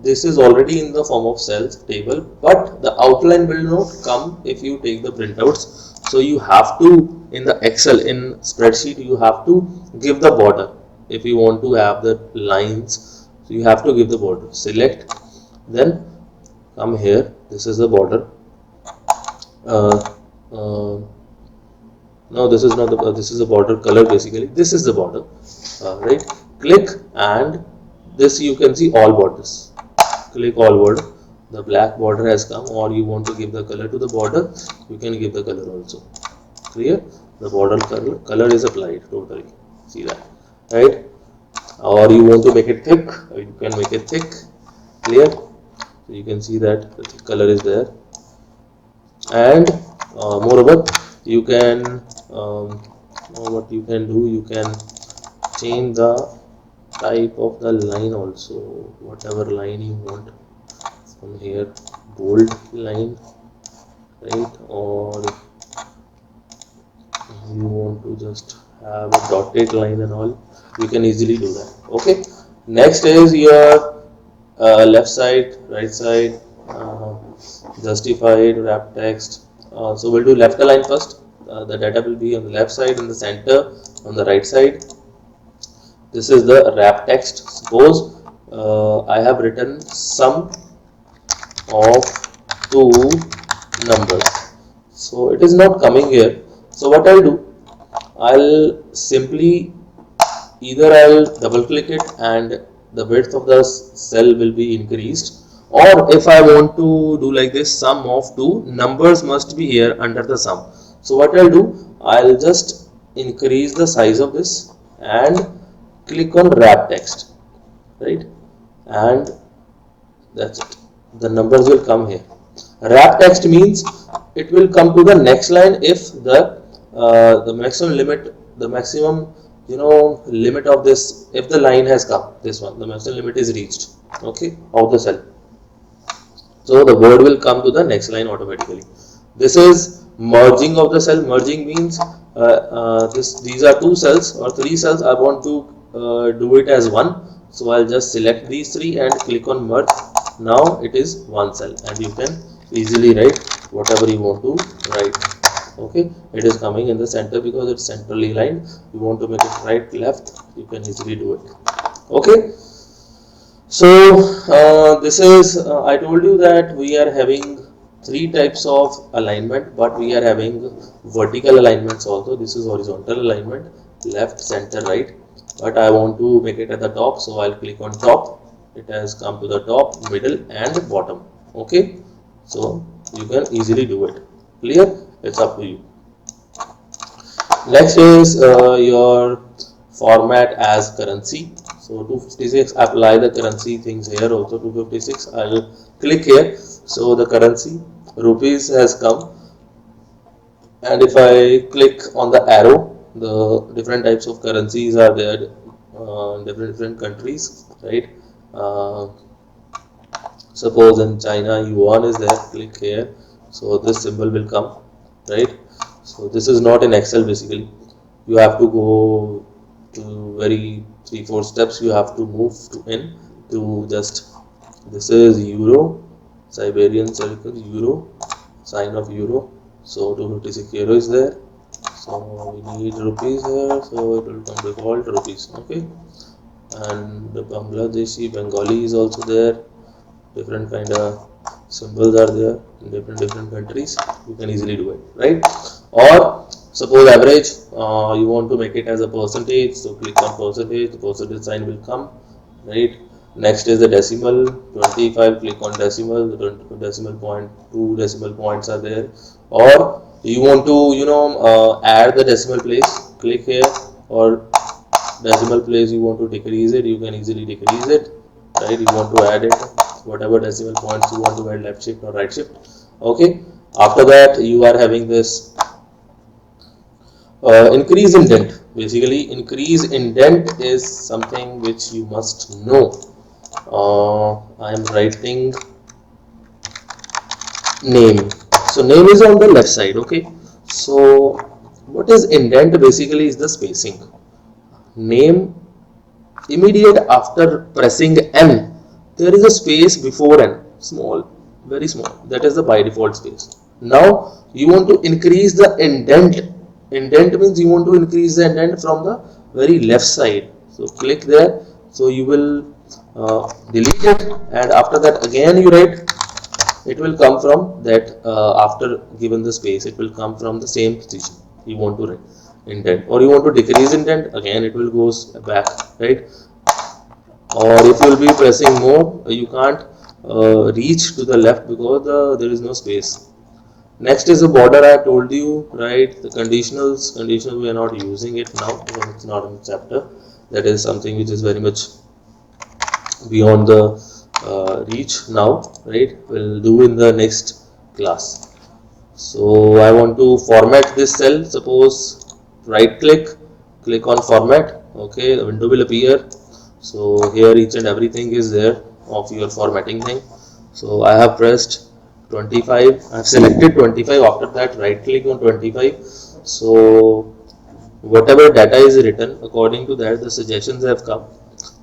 this is already in the form of cells table, but the outline will not come if you take the printouts. So you have to, in the Excel, in spreadsheet, you have to give the border. If you want to have the lines, so you have to give the border. Select, then come here, this is the border. No, this is not the, this is the border color basically. This is the border, right? Click, and this you can see all borders. Click all border. The black border has come, or you want to give the color to the border, you can give the color also. Clear? The border color is applied totally. See that, right? Or you want to make it thick, you can make it thick. Clear? you can see that the thick color is there. And moreover, you can what you can do, you can change the type of the line also, whatever line you want. From here, bold line, right? Or you want to just have a dotted line and all, you can easily do that. Okay, next is your left side, right side, justified, wrap text. So we'll do left align first. The data will be on the left side, in the center, on the right side. This is the wrap text. Suppose I have written sum of two numbers, so it is not coming here. So what I'll do, I'll simply either I'll double click it and the width of the cell will be increased, or if I want to do like this, sum of two numbers must be here under the sum. So what I'll do, I'll just increase the size of this and click on wrap text, right? And that's it. The numbers will come here. Wrap text means it will come to the next line if the maximum limit, the maximum limit of this, if the line has come, this one, the maximum limit is reached, okay, of the cell. So the word will come to the next line automatically. This is merging of the cell. Merging means these are two cells or three cells. I want to do it as one. So I'll just select these three and click on merge. Now it is one cell, and you can easily write whatever you want to write. Okay, it is coming in the center because it's centrally aligned. You want to make it right, left, you can easily do it. Okay, so this is I told you that we are having three types of alignment, but we are having vertical alignments also. This is horizontal alignment, left, center, right, but I want to make it at the top, so I'll click on top. It has come to the top, middle and bottom. Okay, so you can easily do it. Clear? It's up to you. Next is your format as currency. So 256, apply the currency things here also. 256, I'll click here. So the currency rupees has come, and if I click on the arrow, the different types of currencies are there in different countries, right? Suppose in China yuan is there, click here, so this symbol will come, right? So this is not in Excel. Basically you have to go to very 3-4 steps. You have to move to just, this is euro, Siberian circle, euro, sign of euro. So 256 euro is there, so we need rupees here, so it will come default rupees. Okay, and the Bangladeshi, Bengali is also there. Different kind of symbols are there in different countries. You can easily do it, right? Or suppose average, you want to make it as a percentage, so click on percentage, the percentage sign will come, right? Next is the decimal, 25, click on decimal, the decimal point, 2 decimal points are there. Or you want to add the decimal place, click here, or decimal place you want to decrease it, you can easily decrease it, right? You want to add it, whatever decimal points you want to add, left shift or right shift. Okay, after that you are having this increase indent. Basically increase indent is something which you must know. I am writing name, so name is on the left side. Okay, so what is indent? Basically is the spacing. Name, immediate after pressing N, there is a space before N, small, very small, that is the by default space. Now you want to increase the indent. Indent means you want to increase the indent from the very left side, so click there, so you will delete it, and after that again you write, it will come from that after given the space, it will come from the same position you want to write indent. Or you want to decrease indent, again it will goes back, right? Or if you will be pressing more, you can't reach to the left because there is no space. Next is the border. I told you, right? The conditionals we are not using it now because it's not in the chapter. That is something which is very much beyond the reach now, right? We'll do in the next class. So I want to format this cell. Suppose right click on format. Okay, the window will appear. So here each and everything is there of your formatting thing. So I have pressed 25. I have selected 25. After that, right click on 25. So whatever data is written, according to that, the suggestions have come.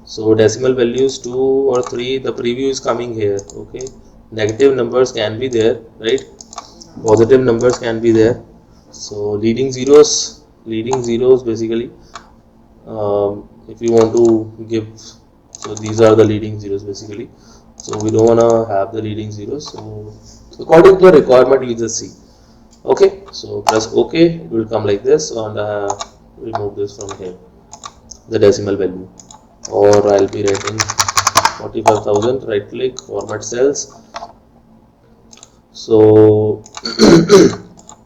So decimal values 2 or 3, the preview is coming here. Okay, negative numbers can be there, right? Positive numbers can be there. So leading zeros basically, if you want to give, so these are the leading zeros basically. So we don't want to have the leading zeros. So according to the requirement, you just see. Okay, so press OK. It will come like this, and remove this from here, the decimal value. Or I'll be writing 45,000. Right click, format cells. So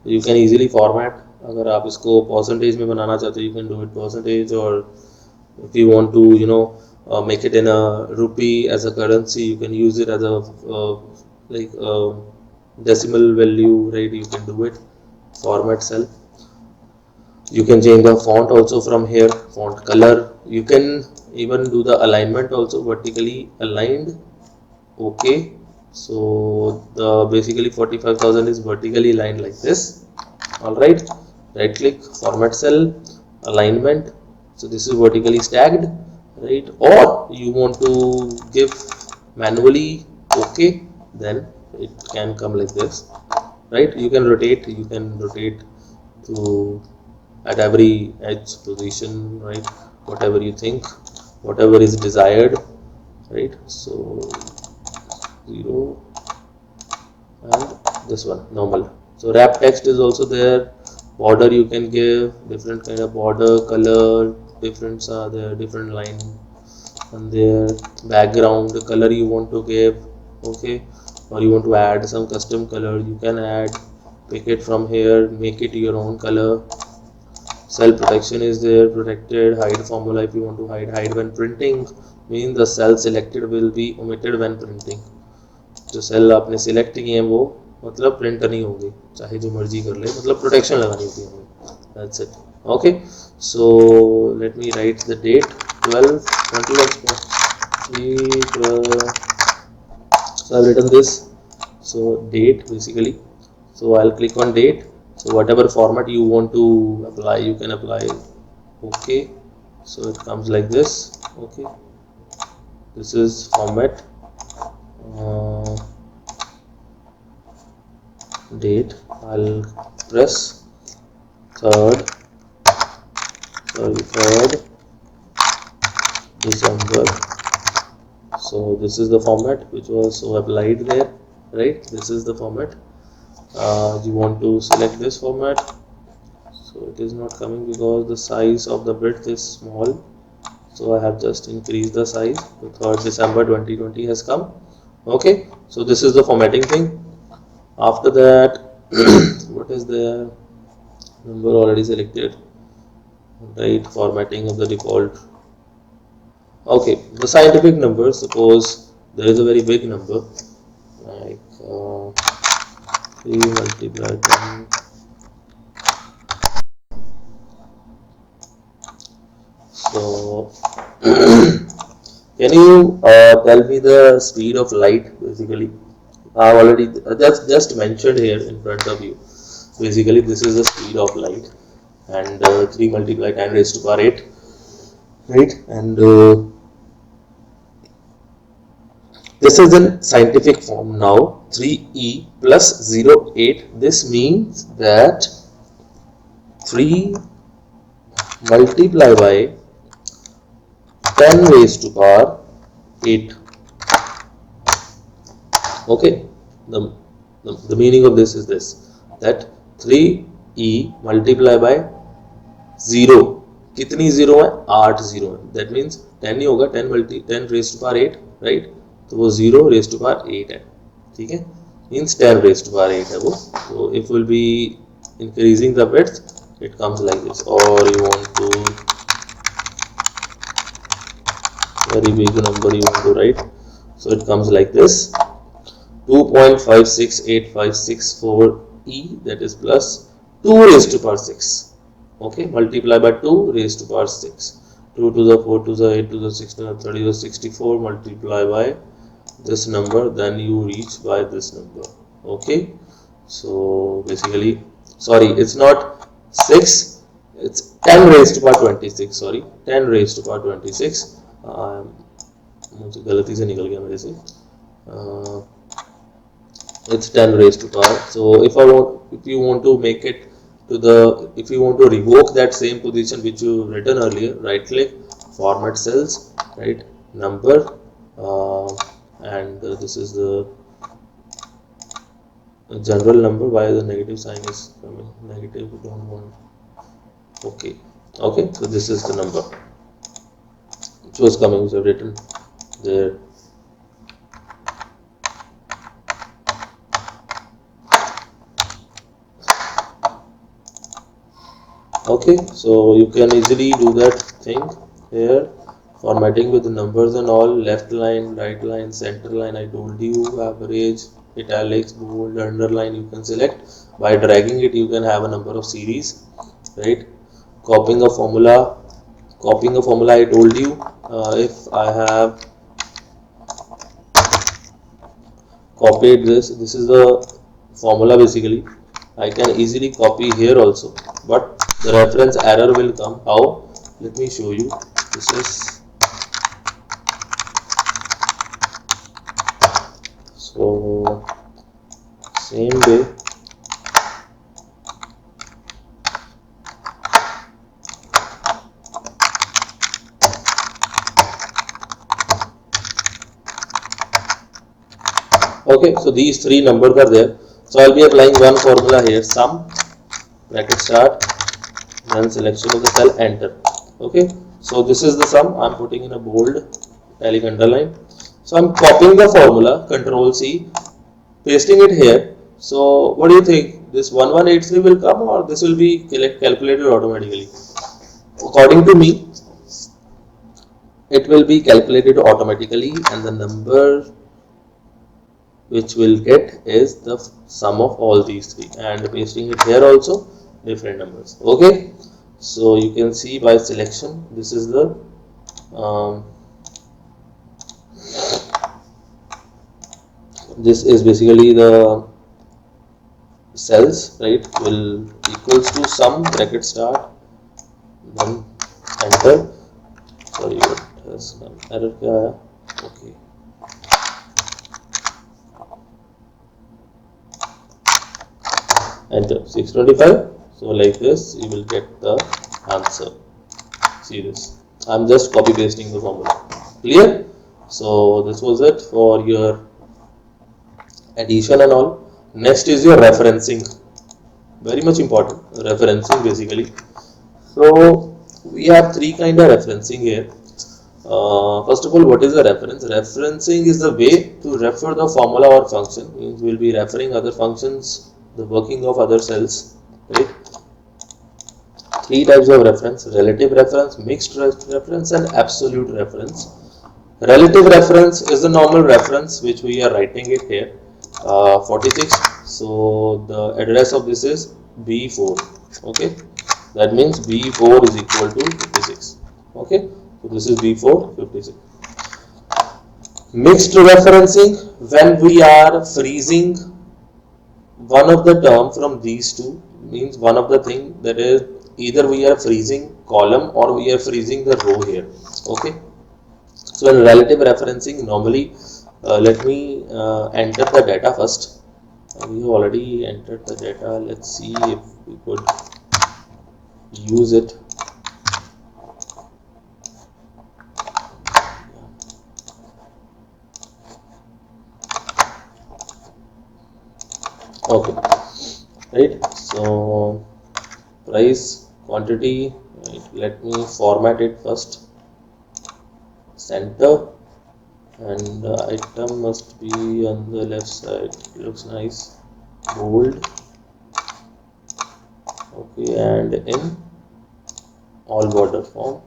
you can easily format. अगर आप इसको percentage में बनाना चाहते हो, you can do it percentage, or if you want to make it in a rupee as a currency, you can use it as a like decimal value, right? You can do it. Format cell. You can change the font also from here, font color. You can even do the alignment also, vertically aligned. Okay, so the basically 45,000 is vertically aligned like this. All right, right click, format cell, alignment. So this is vertically stacked, right? Or you want to give manually. Okay, then it can come like this, right? You can rotate to at every edge position, right? Whatever you think, whatever is desired, right? So 0 and this one normal. So wrap text is also there. Border you can give different kind of border, color difference are there, different line, and there background the color you want to give. Okay, or you want to add some custom color, you can add, pick it from here, make it your own color. Cell protection is there, protected. Hide formula if you want to hide when printing, means the cell selected will be omitted when printing. जो cell आपने select किए हैं वो मतलब print नहीं होंगे, चाहे जो मर्जी कर ले, मतलब प्रोटेक्शन लगानी होती है हमें. That's it. Okay, so let me right the date 12/21. So I've written this. So date basically. So I'll click on date. So whatever format you want to apply, you can apply. Okay, so it comes like this. Okay, this is format. Date, I'll press 3rd December. So this is the format which was so applied there, right? This is the format. You want to select this format, so it is not coming because the size of the width is small, so I have just increased the size. The 3rd December 2020 has come. Okay, so this is the formatting thing. After that what is the number already selected, right? Formatting of the default. Okay, the scientific number, suppose there is a very big number like 3 multiplied 10. So can you tell me the speed of light basically? I have already just mentioned here in front of you. Basically this is the speed of light, and 3 multiplied 10 raised to power 8, right? And this is in scientific form now. 3e plus 0.8. This means that 3 multiplied by 10 raised to power 8. Okay, the meaning of this is this, that 3e multiplied by 0. कितनी 0 है? 8 0 है. That means 10 नहीं होगा, 10 raised to power 8, right? तो वो 0 raised to power 8 है. ठीक है, means 10 raised to power 8 है वो. So if will be increasing the width, it comes like this. Or you want to very big number you want to write, So it comes like this: 2.568564 e, that is plus 2 raised to power 6. Okay, multiply by 2 raised to power 6. 2 to the 4 to the 8 to the 6 to the 30 to the 64, multiply by this number, then you reach by this number. Okay, so basically, sorry, it's not 6, it's 10 raised to power 26. Sorry, 10 raised to power 26. मुझे गलती से निकल गया मेरे से. It's 10 raised to power. So if you want to make it to the, if you want to revoke that same position which you written earlier, right click, format cells, right, number, and this is the general number. Why the negative sign is coming? Negative, we don't want. Okay, okay, so this is the number which was coming, which I've written there. Okay, so you can easily do that thing here, formatting with the numbers and all, left line, right line, center line. I told you, average, italics, bold, underline, you can select. By dragging it, you can have a number of series, right? Copying a formula, I told you, if I have copied this is the formula basically, I can easily copy here also, but the reference error will come. How? Let me show you. This is, so same way. Okay, so these three numbers are there. So I'll be applying one formula here, sum, bracket start, then selection of the cell, enter. Okay, so this is the sum. I'm putting in a bold, italic, underline. So I'm copying the formula, Control C, pasting it here. So what do you think? This 1183 will come, or this will be calculated automatically? According to me, it will be calculated automatically, and the number which will get is the sum of all these three, and pasting it here also, different numbers. Okay, so you can see by selection, this is the this is basically the cells, right, will equals to sum, bracket start, then enter. Sorry, what has come, error kya aaya? Okay, enter 625. So like this you will get the answer. See this, I'm just copy pasting the formula. Clear? So this was it for your addition and all. Next is your referencing, very much important, referencing basically. So we have three kind of referencing here. First of all, what is a reference? Referencing is the way to refer the formula or function. Means we'll be referring other functions, the working of other cells, right? Three types of reference: relative reference, mixed reference, and absolute reference. Relative reference is the normal reference which we are writing it here, 46. So the address of this is B4. Okay, that means B4 is equal to 56. Okay, so this is B4, 56. Mixed referencing, when we are freezing one of the term from these two, means one of the thing, that is either we are freezing column or we are freezing the row here. Okay, so in relative referencing, normally let me enter the data first. We have already entered the data. Let's see if we could use it. Okay, right, so price, quantity, right. Let me format it first, center, and item must be on the left side. Looks nice, bold. Okay, and in all border form.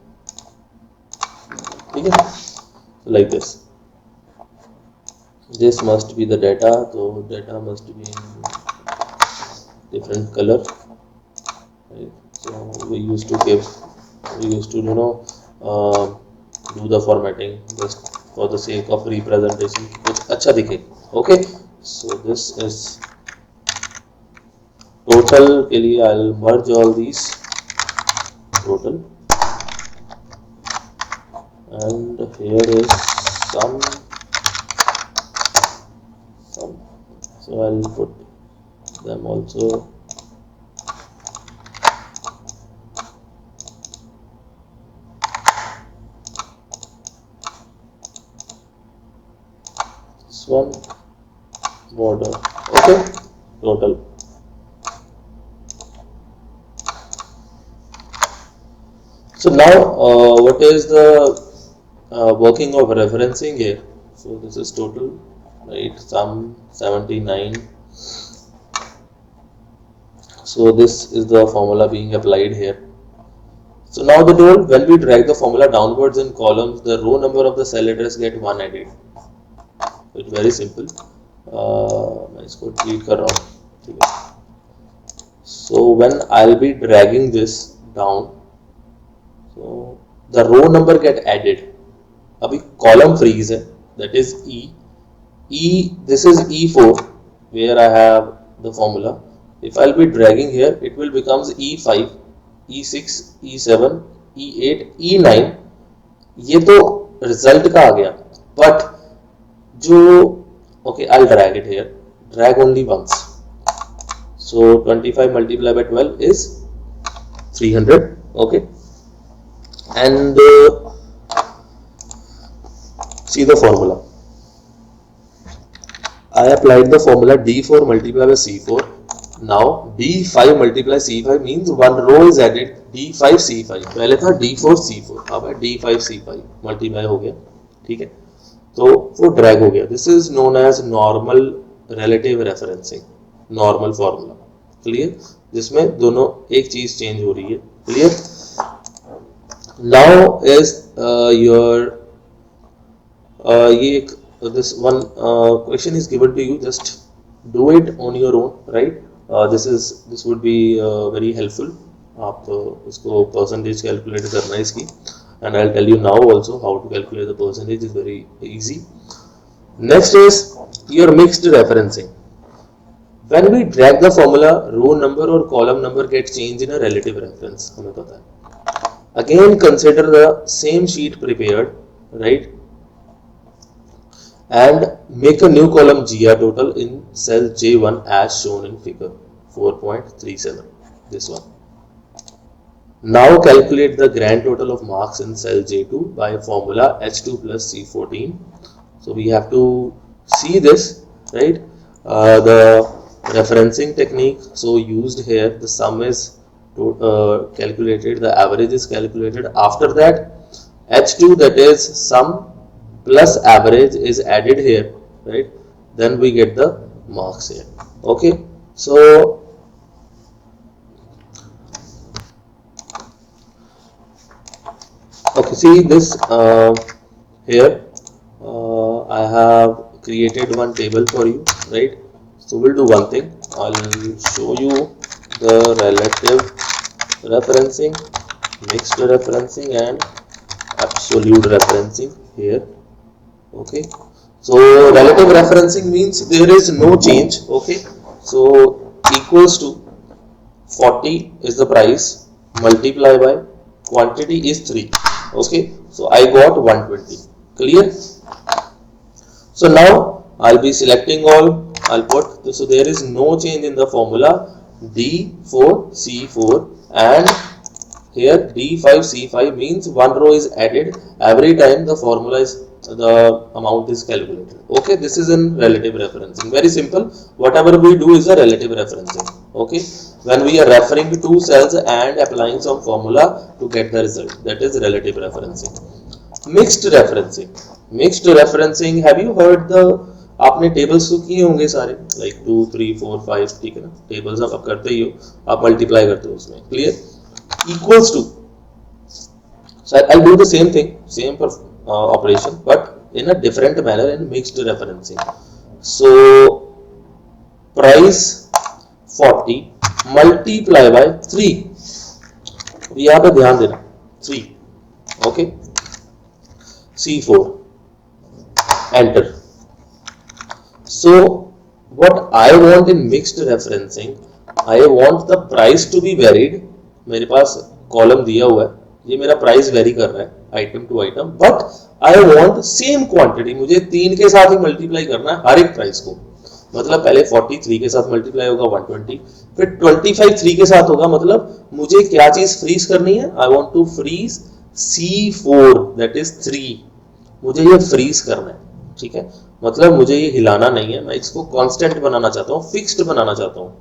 Okay, so like this. This must be the data, so data must be in different color, right? So we used to do the formatting just for the sake of representation, कुछ अच्छा दिखे. Okay, so this is total के लिए I'll merge all these total, and here is some, so I'll put them also. This one border, okay, total. So now what is the working of referencing here? So this is total, right? Sum 79. So this is the formula being applied here. So now the told, when we drag the formula downwards in columns, the row number of the cell address get 1 added. It's very simple. मैं इसको delete कर रहा हूँ. So when I'll be dragging this down, so the row number get added. अभी column freeze है, that is E. This is E4 where I have the formula. If I'll be dragging here, it will becomes E5, E6, E7, E8, E9. ये तो result का आ गया, but जो okay, I'll drag it here. Drag only once. So 25 multiplied by 12 is 300. Okay, and see the formula. I applied the formula D4 multiplied by C4. Now D5 multiplied C5 means one row is added. D5 C5 पहले था D4 C4, अब है D5 C5 multiply हो गया, ठीक है, तो वो drag हो गया. This is known as normal relative referencing, normal formula. Clear? जिसमें दोनों एक चीज change हो रही है. Clear? Now is your this one question is given to you. Just do it on your own, right? This would be very helpful. आप इसको percentage calculate करना है इसकी, and I'll tell you now also how to calculate the percentage is very easy. Next is your mixed referencing. When we drag the formula, row number or column number gets changed in a relative reference. हमें पता है. Again consider the same sheet prepared, right? And make a new column GR total in cell J1 as shown in figure 4.37. This one. Now calculate the grand total of marks in cell J2 by formula H2 plus C14. So we have to see this, right? The referencing technique so used here, the sum is calculated, the average is calculated. After that, H2, that is sum plus average, is added here, right? Then we get the marks here. Okay, so okay, see this here. I have created one table for you, right? So we'll do one thing. I'll show you the relative referencing, mixed referencing, and absolute referencing here. Okay, so relative referencing means there is no change. Okay, so equals to 40 is the price, multiply by quantity is 3. Okay, so I got 120. Clear? So now I'll be selecting all. I'll put, so there is no change in the formula. D4 C4 and here D5 C5 means one row is added every time the formula is, the amount is calculated. Okay, this is in relative referencing. Very simple. Whatever we do is a relative referencing. Okay, when we are referring to two cells and applying some formula to get the result, that is relative referencing. Mixed referencing. Mixed referencing, have you heard the, आपने tables तो किए होंगे सारे, like 2 3 4 5, ठीक है ना, tables आप करते ही हो, आप मल्टीप्लाई करते हो उसमें. Clear? Equals to, so I'll do the same thing, same operation, but in a different manner in mixed referencing. So price 40 multiply by 3, यहाँ पे ध्यान देना 3, okay, C4, enter. So what I want in mixed referencing, I want the price to be varied. मेरे पास column दिया हुआ है, ये मेरा प्राइस वेरी कर रहा है item to item, but I want same quantity, मुझे 3 के साथ ही मल्टीप्लाई करना है हर एक प्राइस को. मतलब पहले 43 के साथ मल्टीप्लाई होगा 120, फिर 25 3 के साथ होगा. मतलब मुझे क्या चीज फ्रीज करनी है, I want to freeze C4 that is 3, मुझे ये फ्रीज करना है. ठीक है, मतलब मुझे ये हिलाना नहीं है, मैं इसको कांस्टेंट बनाना चाहता हूँ, फिक्स्ड बनाना चाहता हूँ.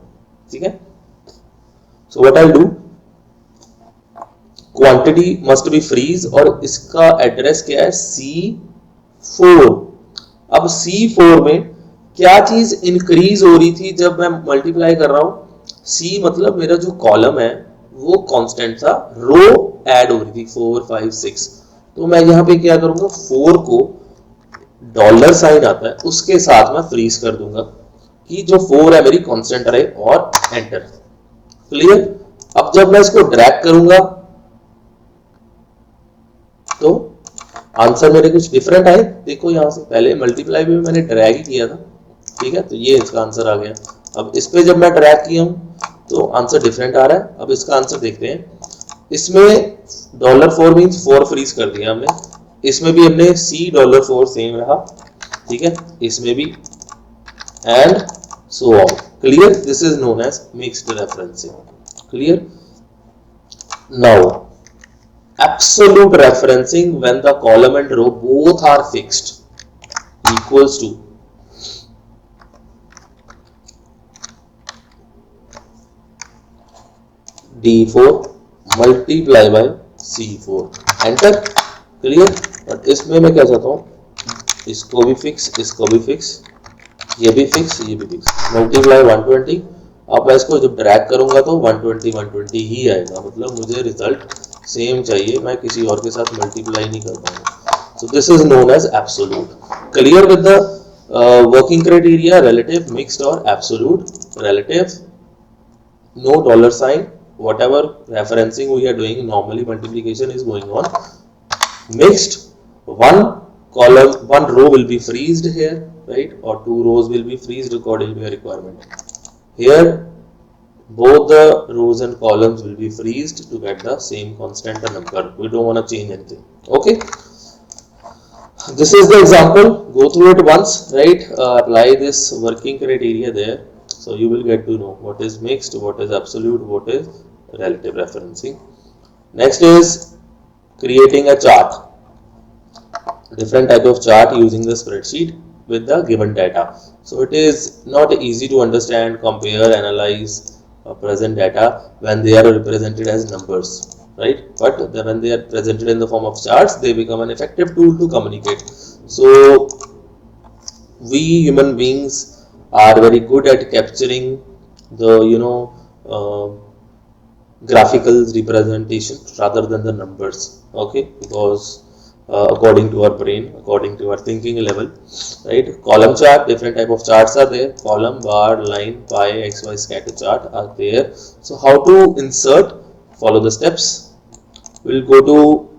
ठीक है, so what I do, quantity must be freeze और इसका एड्रेस क्या है C4. अब C4 में क्या चीज इंक्रीज हो रही थी जब मैं मल्टीप्लाई कर रहा हूं, C मतलब मेरा जो कॉलम है वो कांस्टेंट था, रो ऐड हो रही थी 4 5 6. तो मैं यहां पे क्या करूंगा, 4 को डॉलर साइन आता है उसके साथ मैं फ्रीज कर दूंगा कि जो 4 है मेरी कांस्टेंट रहे, और एंटर. क्लियर. अब जब मैं इसको ड्रैग करूंगा तो आंसर मेरे कुछ डिफरेंट आए. देखो यहां से पहले मल्टीप्लाई भी मैंने ड्रैग ही किया था. ठीक है, तो ये इसका आंसर आ गया. अब इस पे जब मैं ड्रैग किया हूं तो आंसर डिफरेंट आ रहा है. अब इसका आंसर देखते हैं. इसमें $4 मींस 4 फ्रीज कर दिया हमने, इसमें भी हमने $4 सेम रहा. ठीक है, इसमें भी, and so on. Clear, this is known as mixed referencing. Clear. Now absolute referencing, when the column and row both are fixed, equals to D4 multiply by C4, enter. Clear. और इसमें मैं क्या चाहता हूँ, इसको भी फिक्स, इसको भी फिक्स, ये भी फिक्स, ये भी फिक्स, मल्टीप्लाई 120. अब मैं इसको जब ड्रैग करूंगा तो 120 ही आएगा. मतलब मुझे रिजल्ट सेम चाहिए, मैं किसी और के साथ मल्टीप्लाई नहीं कर पाऊंगा. So this is known as absolute. Clear with the working criteria, relative, mixed और absolute. Relative, no dollar sign, whatever referencing we are doing, normally multiplication is going on. Mixed, one column, one row will be freezed here, right, or 2 rows will be freezed according to your requirement. Here both the rows and columns will be freezed to get the same constant number. We don't want to change anything. Okay, this is the example. Go through it once, right? Apply this working criteria there, so you will get to know what is mixed, what is absolute, what is relative referencing. Next is creating a chart, different type of chart using the spreadsheet with the given data. So it is not easy to understand, compare, analyze present data when they are represented as numbers, right? But when they are presented in the form of charts, they become an effective tool to communicate. So we human beings are very good at capturing the graphical representation rather than the numbers. Okay, because according to our brain, according to our thinking level, right? Column chart, different type of charts are there. Column, bar, line, pie, xy scatter chart are there. So how to insert? Follow the steps. We'll go to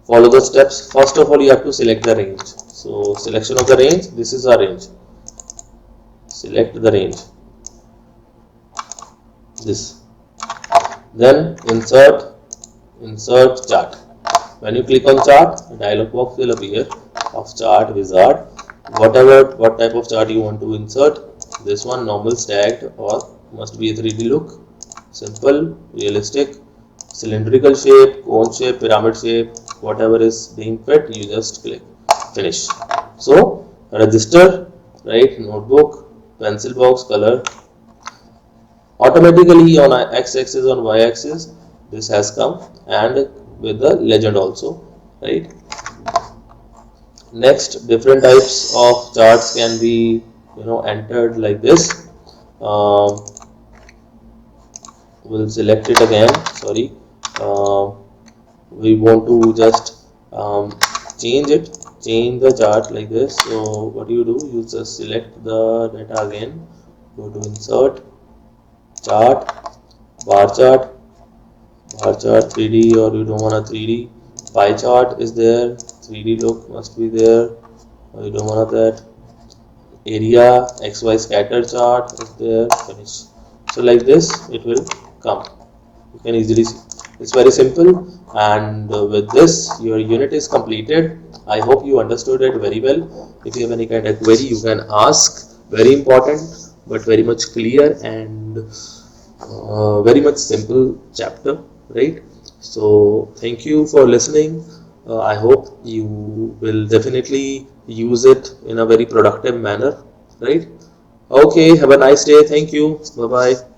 follow the steps. First of all, you have to select the range. So selection of the range, this is our range. Select the range, this. Then insert chart. When you click on chart, a dialog box will appear of chart wizard. What type of chart you want to insert. This one, normal, stacked, or must be a 3D look, simple, realistic, cylindrical shape, cone shape, pyramid shape, whatever is being fit, you just click finish. So register, right? Notebook, pencil box, color. Automatically on x-axis, on y-axis, this has come, and with the legend also, right? Next, different types of charts can be entered like this. We'll select it again. Sorry, we want to just change it. change the chart like this. So what you do, you just select the data again, go to insert, chart, bar chart, 3D, or you don't want a 3D. Pie chart is there, 3D look must be there, or you don't want that. Area XY scatter chart is there, finish. So like this it will come, you can easily see. It's very simple, and with this your unit is completed. I hope you understood it very well. If you have any kind of query, you can ask. Very important but very much clear and very much simple chapter, right? So thank you for listening. I hope you will definitely use it in a very productive manner, right? Okay, have a nice day. Thank you. Bye bye.